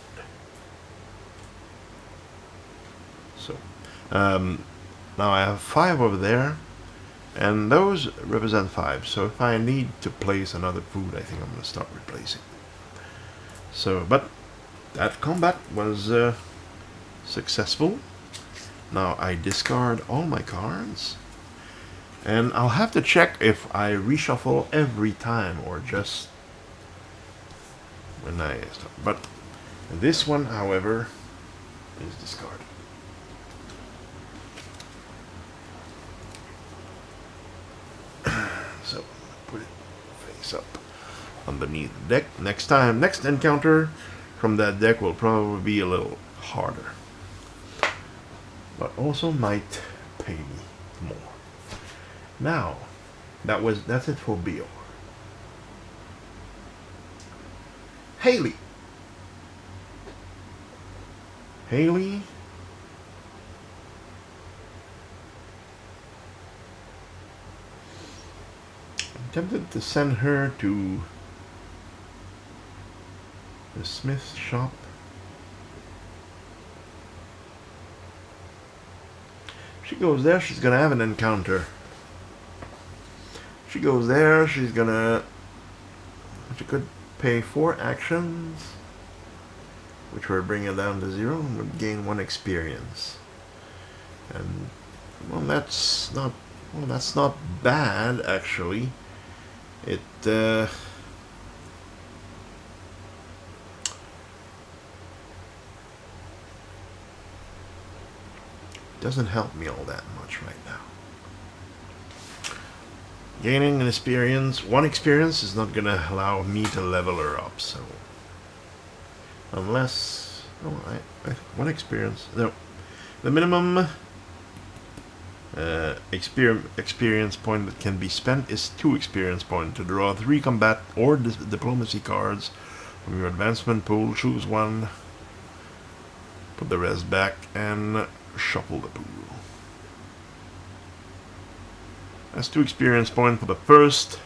So, now I have 5 over there, and those represent 5. So if I need to place another food, I think I'm going to start replacing. So, but that combat was successful. Now I discard all my cards, and I'll have to check if I reshuffle every time or just when I start. But this one, however, is discarded. So put it face up underneath the deck. Next encounter from that deck will probably be a little harder, but also might pay me more. Now, that's it for Bior. Haley. I'm tempted to send her to the smith's shop. She goes there, she's gonna have an encounter. She goes there, she's gonna... She could pay 4 actions, which would bring it down to 0, and would gain 1 experience. And, well, that's not bad, actually. It, doesn't help me all that much right now. Gaining an experience, 1 experience is not gonna allow me to level her up, so... Unless... Oh, I 1 experience... No. The minimum experience point that can be spent is 2 experience points. To draw 3 combat or diplomacy cards from your advancement pool, choose 1, put the rest back, and shuffle the pool. That's 2 experience points for the first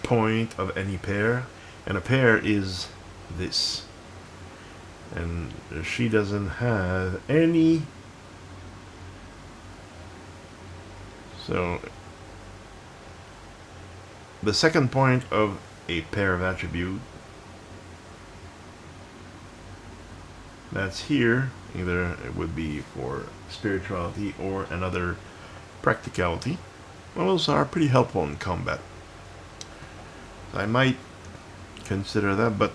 point of any pair, and a pair is this. And she doesn't have any. So the second point of a pair of attribute, that's here. Either it would be for spirituality or another practicality. Well, those are pretty helpful in combat. I might consider that, but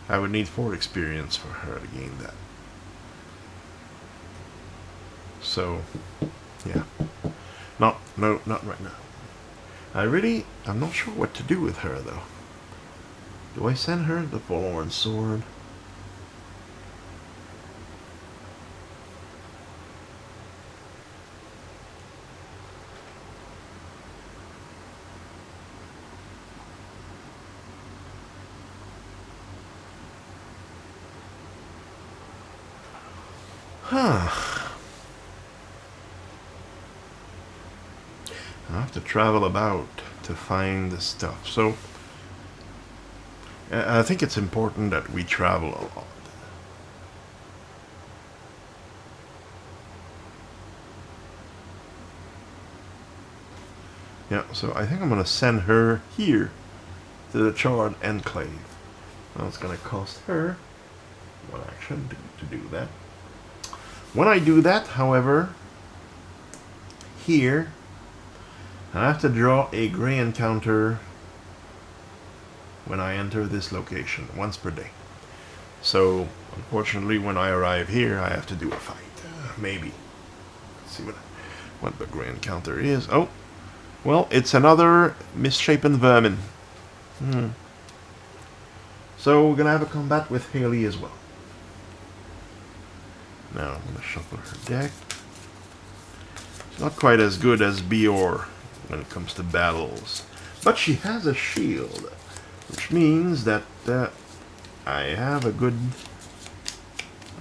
I would need 4 experience for her to gain that. So, yeah. No, not right now. I'm not sure what to do with her, though. Do I send her the Forlorn Sword? Huh. I have to travel about to find the stuff. So, I think it's important that we travel a lot. Yeah, so I think I'm going to send her here to the Charred Enclave. Now it's going to cost her 1 action to do that. When I do that, however, here, I have to draw a gray encounter when I enter this location, once per day. So, unfortunately, when I arrive here, I have to do a fight. Maybe. Let's see what the gray encounter is. Oh, well, it's another misshapen vermin. So, we're going to have a combat with Haley as well. Now, I'm going to shuffle her deck. It's not quite as good as Bior when it comes to battles. But she has a shield, which means that I have a good...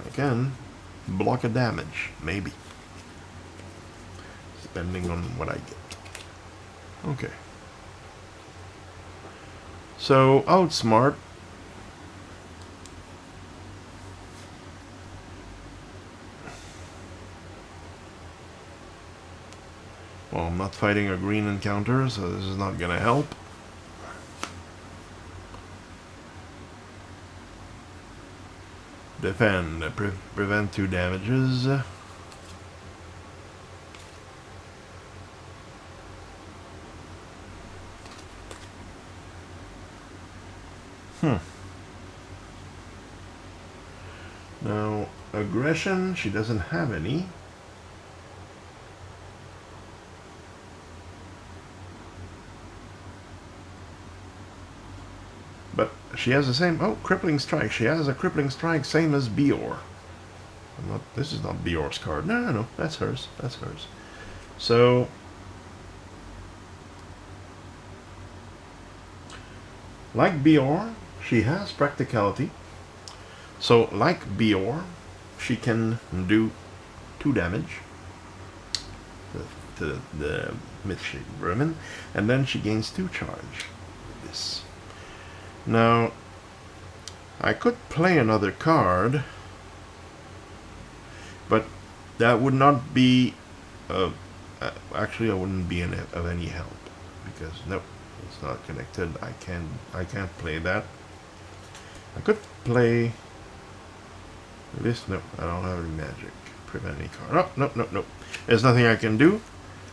I can block a damage, maybe. Depending on what I get. Okay. So, outsmart. Well, I'm not fighting a green encounter, so this is not gonna help. Defend. Prevent 2 damages. Now, aggression, she doesn't have any. But she has the same... Oh, crippling strike. She has a crippling strike, same as Bior. This is not Bior's card. No. That's hers. That's hers. So... Like Bior, she has practicality. So, like Bior, she can do 2 damage to the misshapen vermin, and then she gains 2 charge. This. Now, I could play another card, but that would not be Actually, I wouldn't be of any help because nope, it's not connected. I can't play that. I could play this. No, I don't have any magic. Prevent any card. Oh, nope, nope, nope. There's nothing I can do.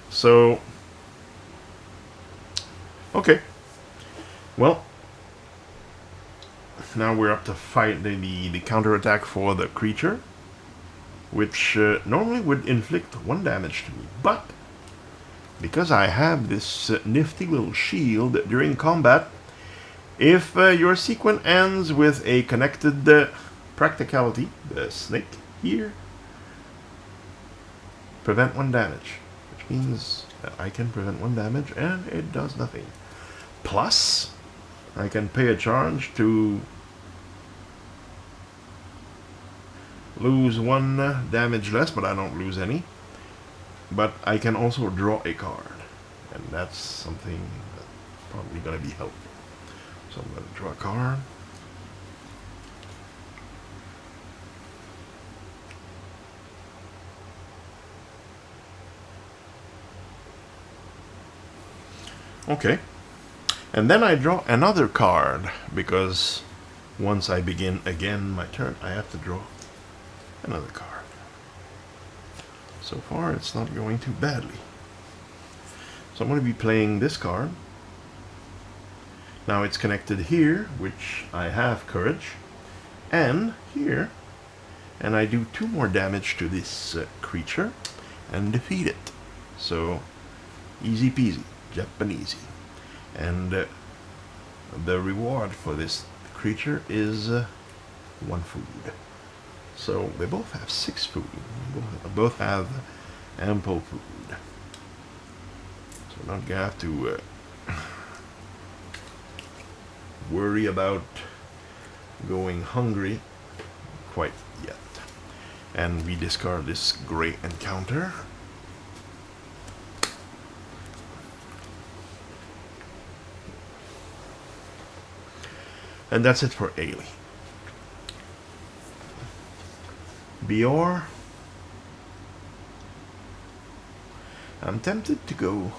So, okay. Well, now we're up to fight the counterattack for the creature, which normally would inflict 1 damage to me, but because I have this nifty little shield during combat, if your sequence ends with a connected practicality, the snake here, prevent 1 damage, which means that I can prevent 1 damage and it does nothing. Plus, I can pay a charge to lose 1 damage less, but I don't lose any. But I can also draw a card, and that's something that's probably going to be helpful. So I'm going to draw a card. Okay. And then I draw another card, because once I begin again my turn, I have to draw another card. So far, it's not going too badly. So I'm going to be playing this card. Now it's connected here, which I have courage, and here, and I do 2 more damage to this creature and defeat it. So easy peasy, Japanesey. And the reward for this creature is 1 food. So they both have 6 food. Both have ample food. So we're not gonna have to worry about going hungry quite yet. And we discard this gray encounter. And that's it for Ailey. Bior. I'm tempted to go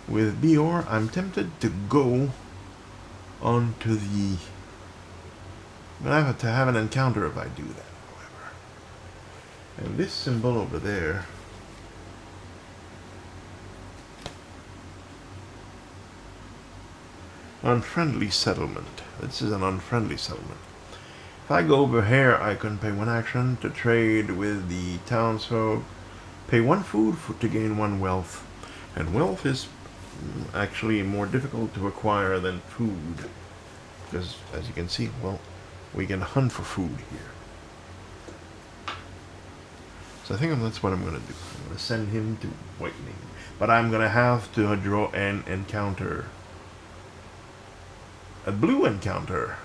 with Bior. I'm tempted to go onto the. I'm gonna have to have an encounter if I do that, however. And this symbol over there. Unfriendly settlement. This is an unfriendly settlement. If I go over here, I can pay 1 action to trade with the townsfolk, pay 1 food to gain 1 wealth, and wealth is actually more difficult to acquire than food, because as you can see, well, we can hunt for food here. So I think that's what I'm going to do. I'm going to send him to Whitening, but I'm going to have to draw an encounter. A blue encounter.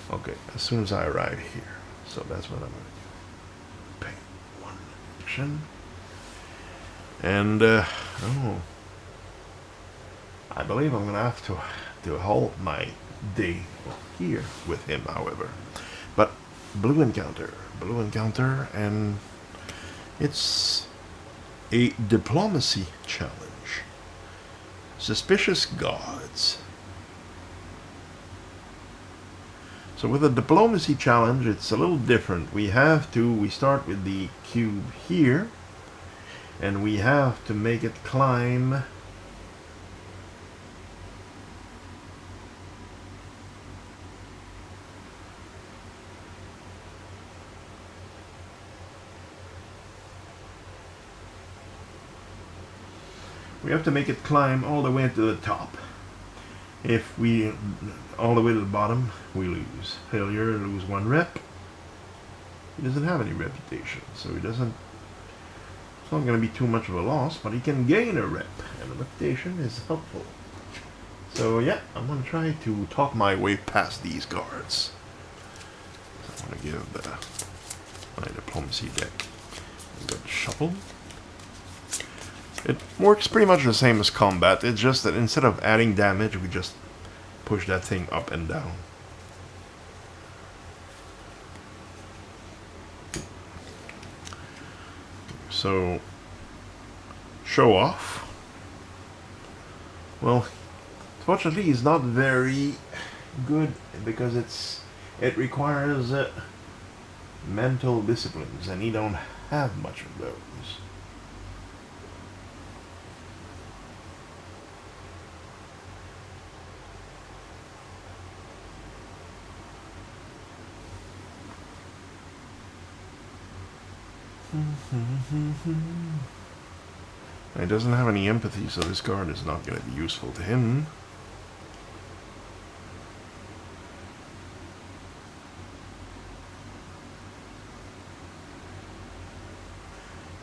Okay, as soon as I arrive here. So that's what I'm going to do. Pay 1 action. And, oh. I believe I'm going to have to hold my day here with him, however. But, blue encounter, and it's a diplomacy challenge. Suspicious gods. So with a diplomacy challenge, it's a little different. We start with the cube here, and we have to make it climb all the way to the top. If we all the way to the bottom, we lose. Failure, lose 1 rep. He doesn't have any reputation, so it's not going to be too much of a loss, but he can gain a rep, and a reputation is helpful. So yeah, I'm going to try to talk my way past these guards. I'm going to give my diplomacy deck a good shuffle. It works pretty much the same as combat. It's just that instead of adding damage, we just push that thing up and down. So, show off. Well, fortunately, it's not very good because it requires mental disciplines, and you don't have much of those. He doesn't have any empathy, so this card is not going to be useful to him.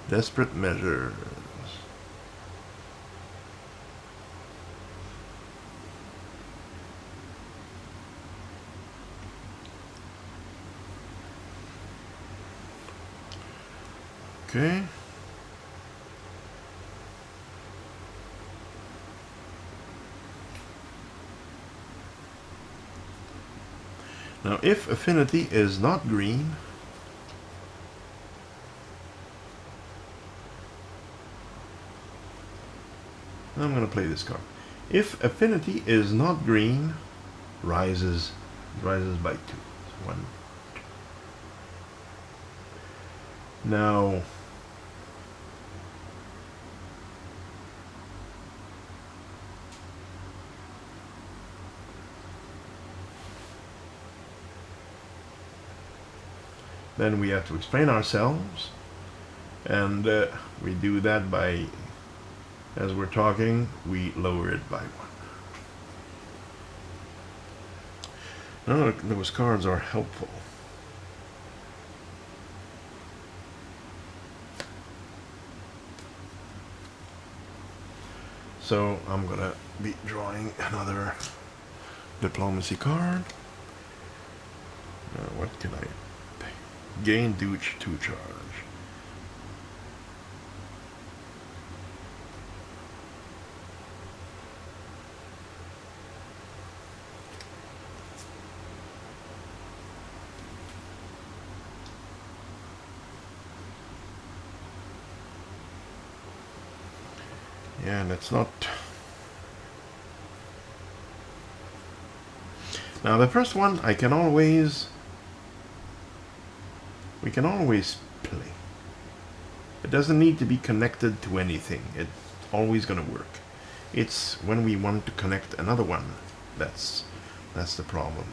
Desperate measures. Okay. Now, if affinity is not green, I'm going to play this card. If affinity is not green, rises by 2. One. Now, then we have to explain ourselves, and we do that by, as we're talking, we lower it by 1. None of those cards are helpful. So I'm gonna be drawing another diplomacy card. What can I pay? Gain 2 charge. Yeah, that's not. Now the first one we can always play. It doesn't need to be connected to anything. It's always going to work. It's when we want to connect another one that's the problem.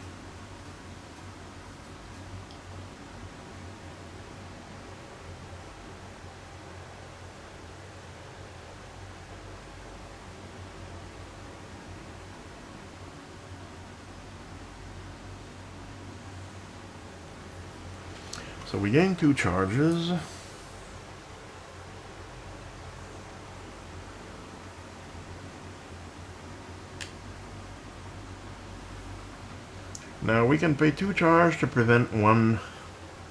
So we gain 2 charges. Now we can pay 2 charge to prevent 1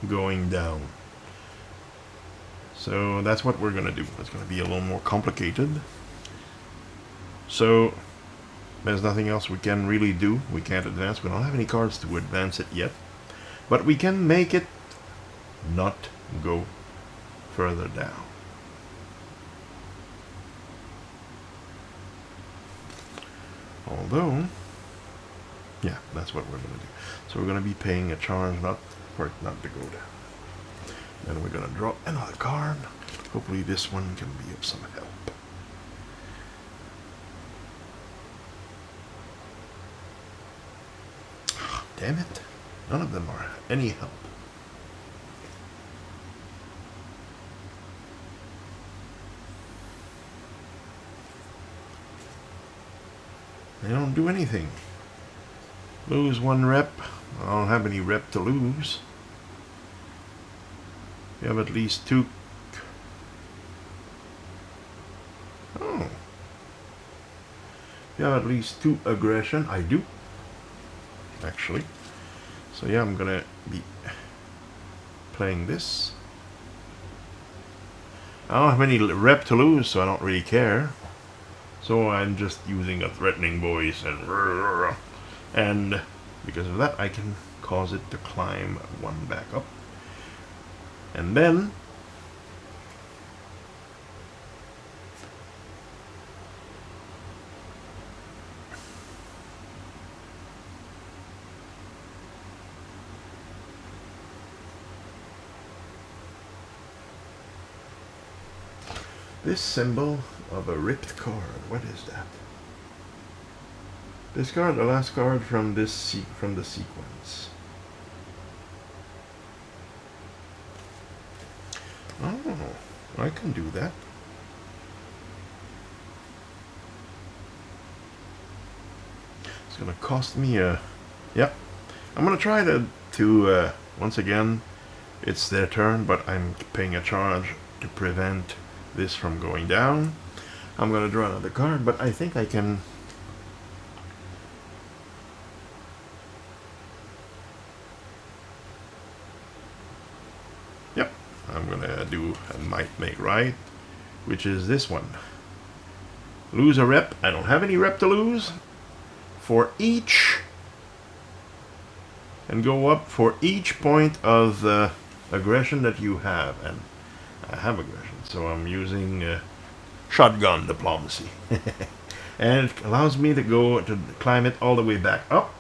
going down. So that's what we're going to do. It's going to be a little more complicated. So there's nothing else we can really do. We can't advance. We don't have any cards to advance it yet. But we can make it not go further down. Although, yeah, that's what we're going to do. So we're going to be paying a charge for it not to go down. Then we're going to draw another card. Hopefully this one can be of some help. Damn it. None of them are any help. They don't do anything. Lose 1 rep. I don't have any rep to lose. You have at least 2. Oh. You have at least 2 aggression. I do. Actually. So yeah, I'm gonna be playing this. I don't have any rep to lose, so I don't really care. So I'm just using a threatening voice and And because of that, I can cause it to climb one back up. And then this symbol of a ripped card. What is that? Discard the last card from the sequence. Oh, I can do that. It's gonna cost me a... Yep. I'm gonna try to once again, it's their turn, but I'm paying a charge to prevent this from going down. I'm gonna draw another card, but I think I can... Yep, I'm gonna do a might make right, which is this one. Lose a rep. I don't have any rep to lose. For each, and go up for each point of aggression that you have, and I have aggression, so I'm using shotgun diplomacy, and it allows me to go to climb it all the way back up,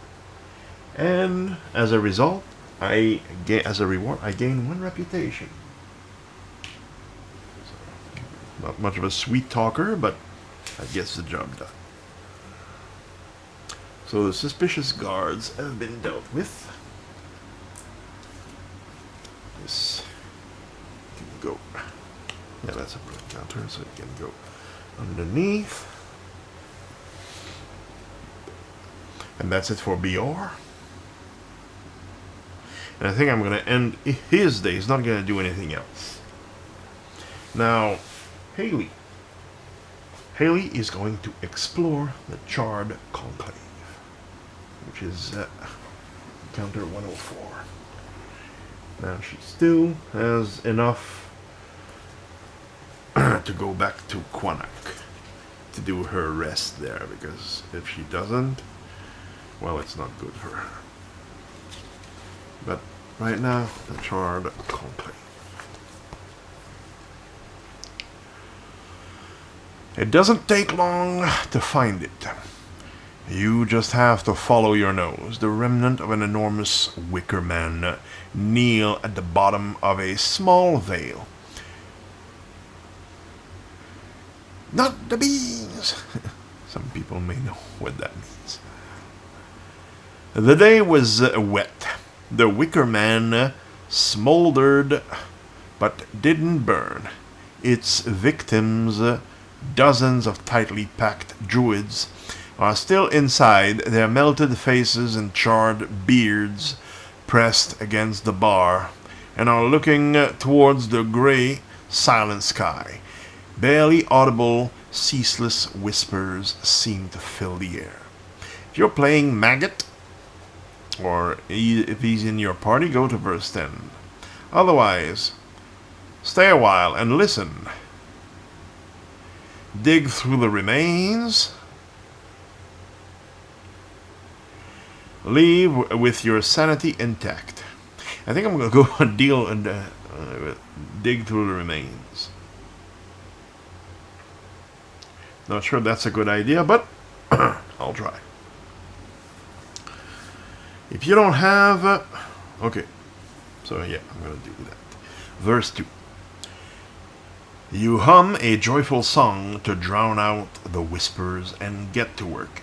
and as a result, as a reward, I gain 1 reputation. So, not much of a sweet talker, but that gets the job done. So the suspicious guards have been dealt with. This can go. Yeah, that's a broken counter, so it can go underneath. And that's it for BR. And I think I'm going to end his day. He's not going to do anything else. Now, Haley. Haley is going to explore the Charred Conclave, which is counter 104. Now she still has enough to go back to Quinac to do her rest there, because if she doesn't, well, it's not good for her. But right now, the Charred Conclave. It doesn't take long to find it. You just have to follow your nose. The remnant of an enormous wicker man kneel at the bottom of a small vale. Not the bees! Some people may know what that means. The day was wet. The wicker man smoldered but didn't burn. Its victims, dozens of tightly packed druids, are still inside, their melted faces and charred beards pressed against the bar, and are looking towards the gray, silent sky. Barely audible, ceaseless whispers seem to fill the air. If you're playing Maggot, or if he's in your party, go to verse 10. Otherwise, stay a while and listen. Dig through the remains. Leave with your sanity intact. I think I'm going to go deal and dig through the remains. Not sure that's a good idea, but I'll try. If you don't have... okay. So yeah, I'm going to do that. Verse 2. You hum a joyful song to drown out the whispers and get to work.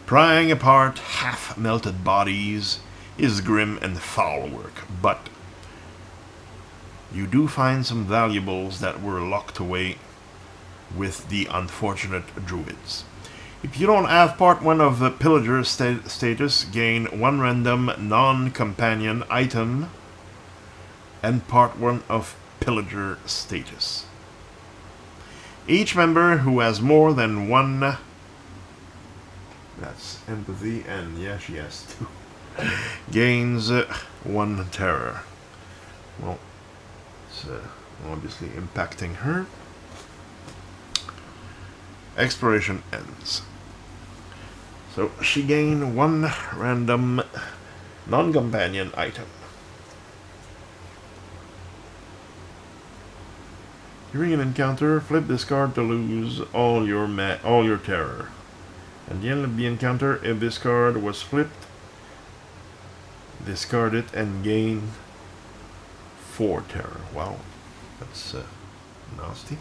Prying apart half-melted bodies is grim and foul work, but you do find some valuables that were locked away with the unfortunate druids. If you don't have part 1 of the pillager status, gain 1 random non-companion item and part 1 of pillager status. Each member who has more than 1... that's empathy, and yeah, she has 2. Gains 1 terror. Well, it's obviously impacting her. Exploration ends. So she gained one random non-companion item. During an encounter, flip this card to lose all your terror. At the end of the encounter, if this card was flipped, discard it and gain 4 terror. Wow, that's nasty.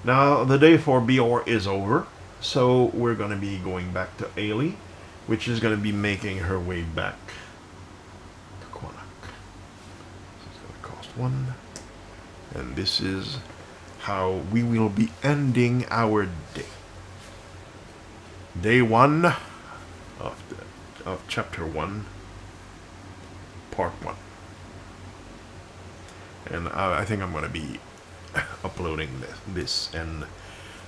Now the day for Bior is over, so we're gonna be going back to Ailey, which is gonna be making her way back to Quinac. So it's gonna cost 1, and this is how we will be ending our day. Day 1 of chapter 1, part 1. And I think I'm going to be uploading this, and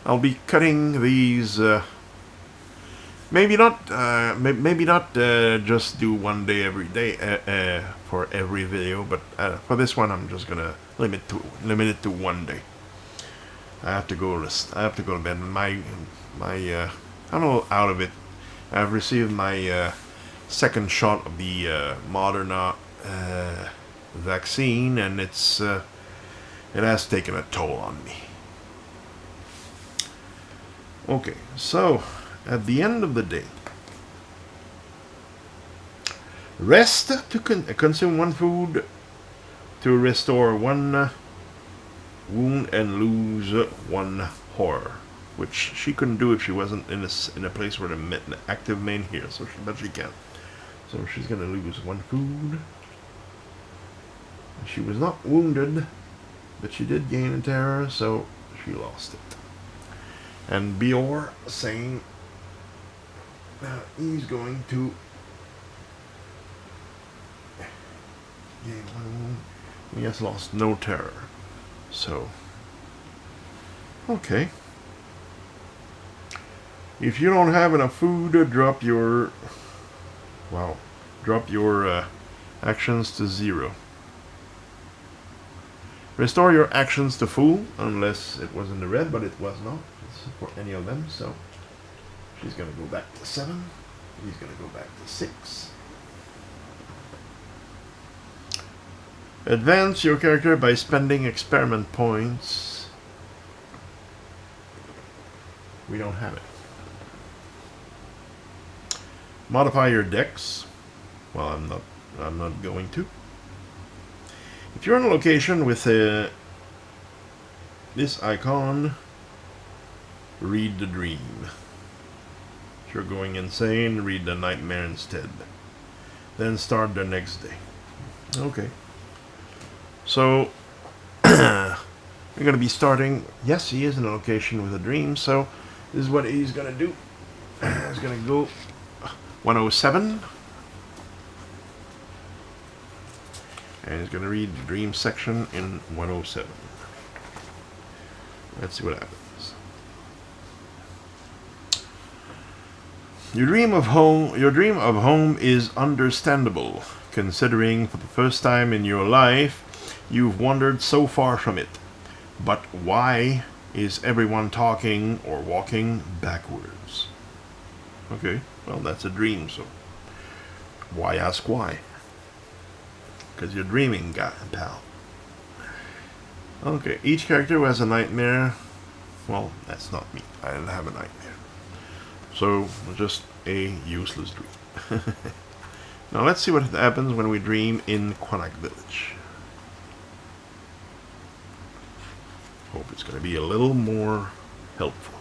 I'll be cutting these. Maybe not just do one day every day for every video, but for this one I'm just gonna limit it to one day. I have to go to bed. I'm out of it. I've received my second shot of the Moderna vaccine, and it has taken a toll on me. Okay, so at the end of the day, rest to consume 1 food to restore 1 wound and lose 1 horror, which she couldn't do if she wasn't in a place where the active main here. But she can. So she's gonna lose 1 food. She was not wounded, but she did gain a terror, so she lost it. And Bior saying he's going to gain 1 wound. He has lost no terror. So, okay. If you don't have enough food, drop your actions to 0. Restore your actions to full, unless it was in the red, but it was not. It's for any of them, so she's gonna go back to 7. He's gonna go back to 6. Advance your character by spending experiment points. We don't have it. Modify your dex. Well, I'm not going to. If you're in a location with this icon, read the dream. If you're going insane, read the nightmare instead. Then start the next day. Okay. So, we're going to be starting. Yes, he is in a location with a dream, so this is what he's going to do. He's going to go 107. And he's going to read the dream section in 107. Let's see what happens. Your dream of home is understandable, considering for the first time in your life you've wandered so far from it. But why is everyone talking or walking backwards? Okay, well, that's a dream, so why ask why? Because you're dreaming, pal. Okay, each character who has a nightmare. Well, that's not me. I didn't have a nightmare. So, just a useless dream. Now, let's see what happens when we dream in Quinac Village. Hope it's going to be a little more helpful.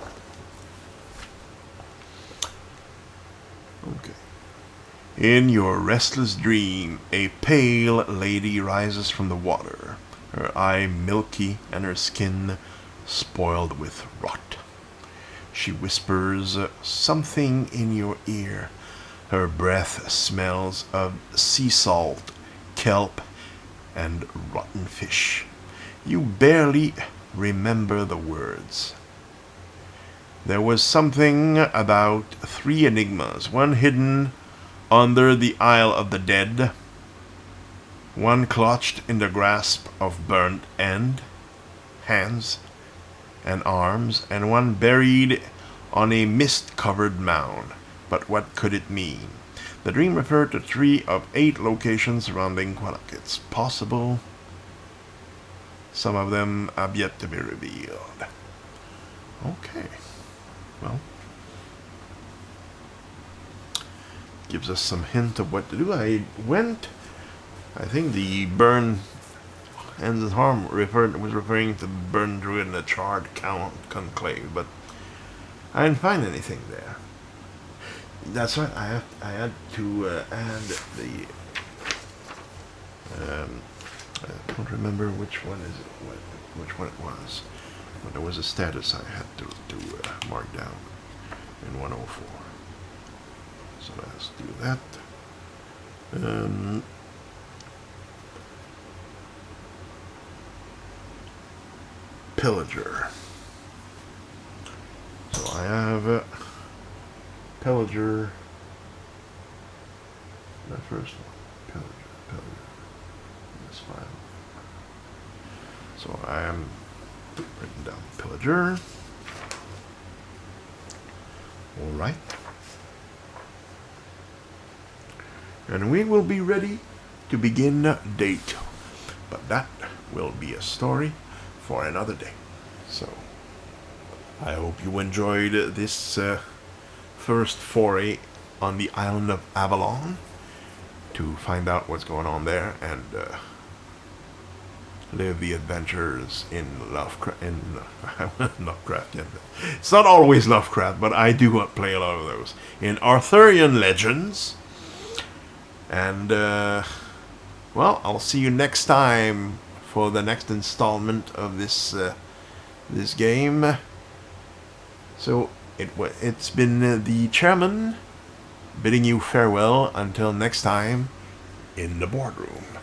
Okay. In your restless dream, a pale lady rises from the water, her eye milky and her skin spoiled with rot. She whispers something in your ear. Her breath smells of sea salt, kelp, and rotten fish. You barely remember the words. There was something about 3 enigmas, one hidden under the Isle of the Dead, one clutched in the grasp of burnt hands, and arms, and one buried on a mist-covered mound. But what could it mean? The dream referred to 3 of 8 locations surrounding Quinac. It's possible some of them have yet to be revealed. Okay. Well, gives us some hint of what to do. I think the burn ends in harm was referring to burn druid in the charred conclave, but I didn't find anything there. That's right. I had to add the. I don't remember which one which one it was, but there was a status I had to mark down in 104. So let's do that. Pillager. So I have Pillager. The first one. Pillager. This file. So I am written down Pillager. Alright. And we will be ready to begin day 2. But that will be a story for another day. So I hope you enjoyed this first foray on the island of Avalon to find out what's going on there and live the adventures in Lovecraft. Lovecraft, yeah. It's not always Lovecraft, but I do play a lot of those. In Arthurian legends. And, well, I'll see you next time for the next installment of this this game. So, it's been the chairman bidding you farewell until next time in the boardroom.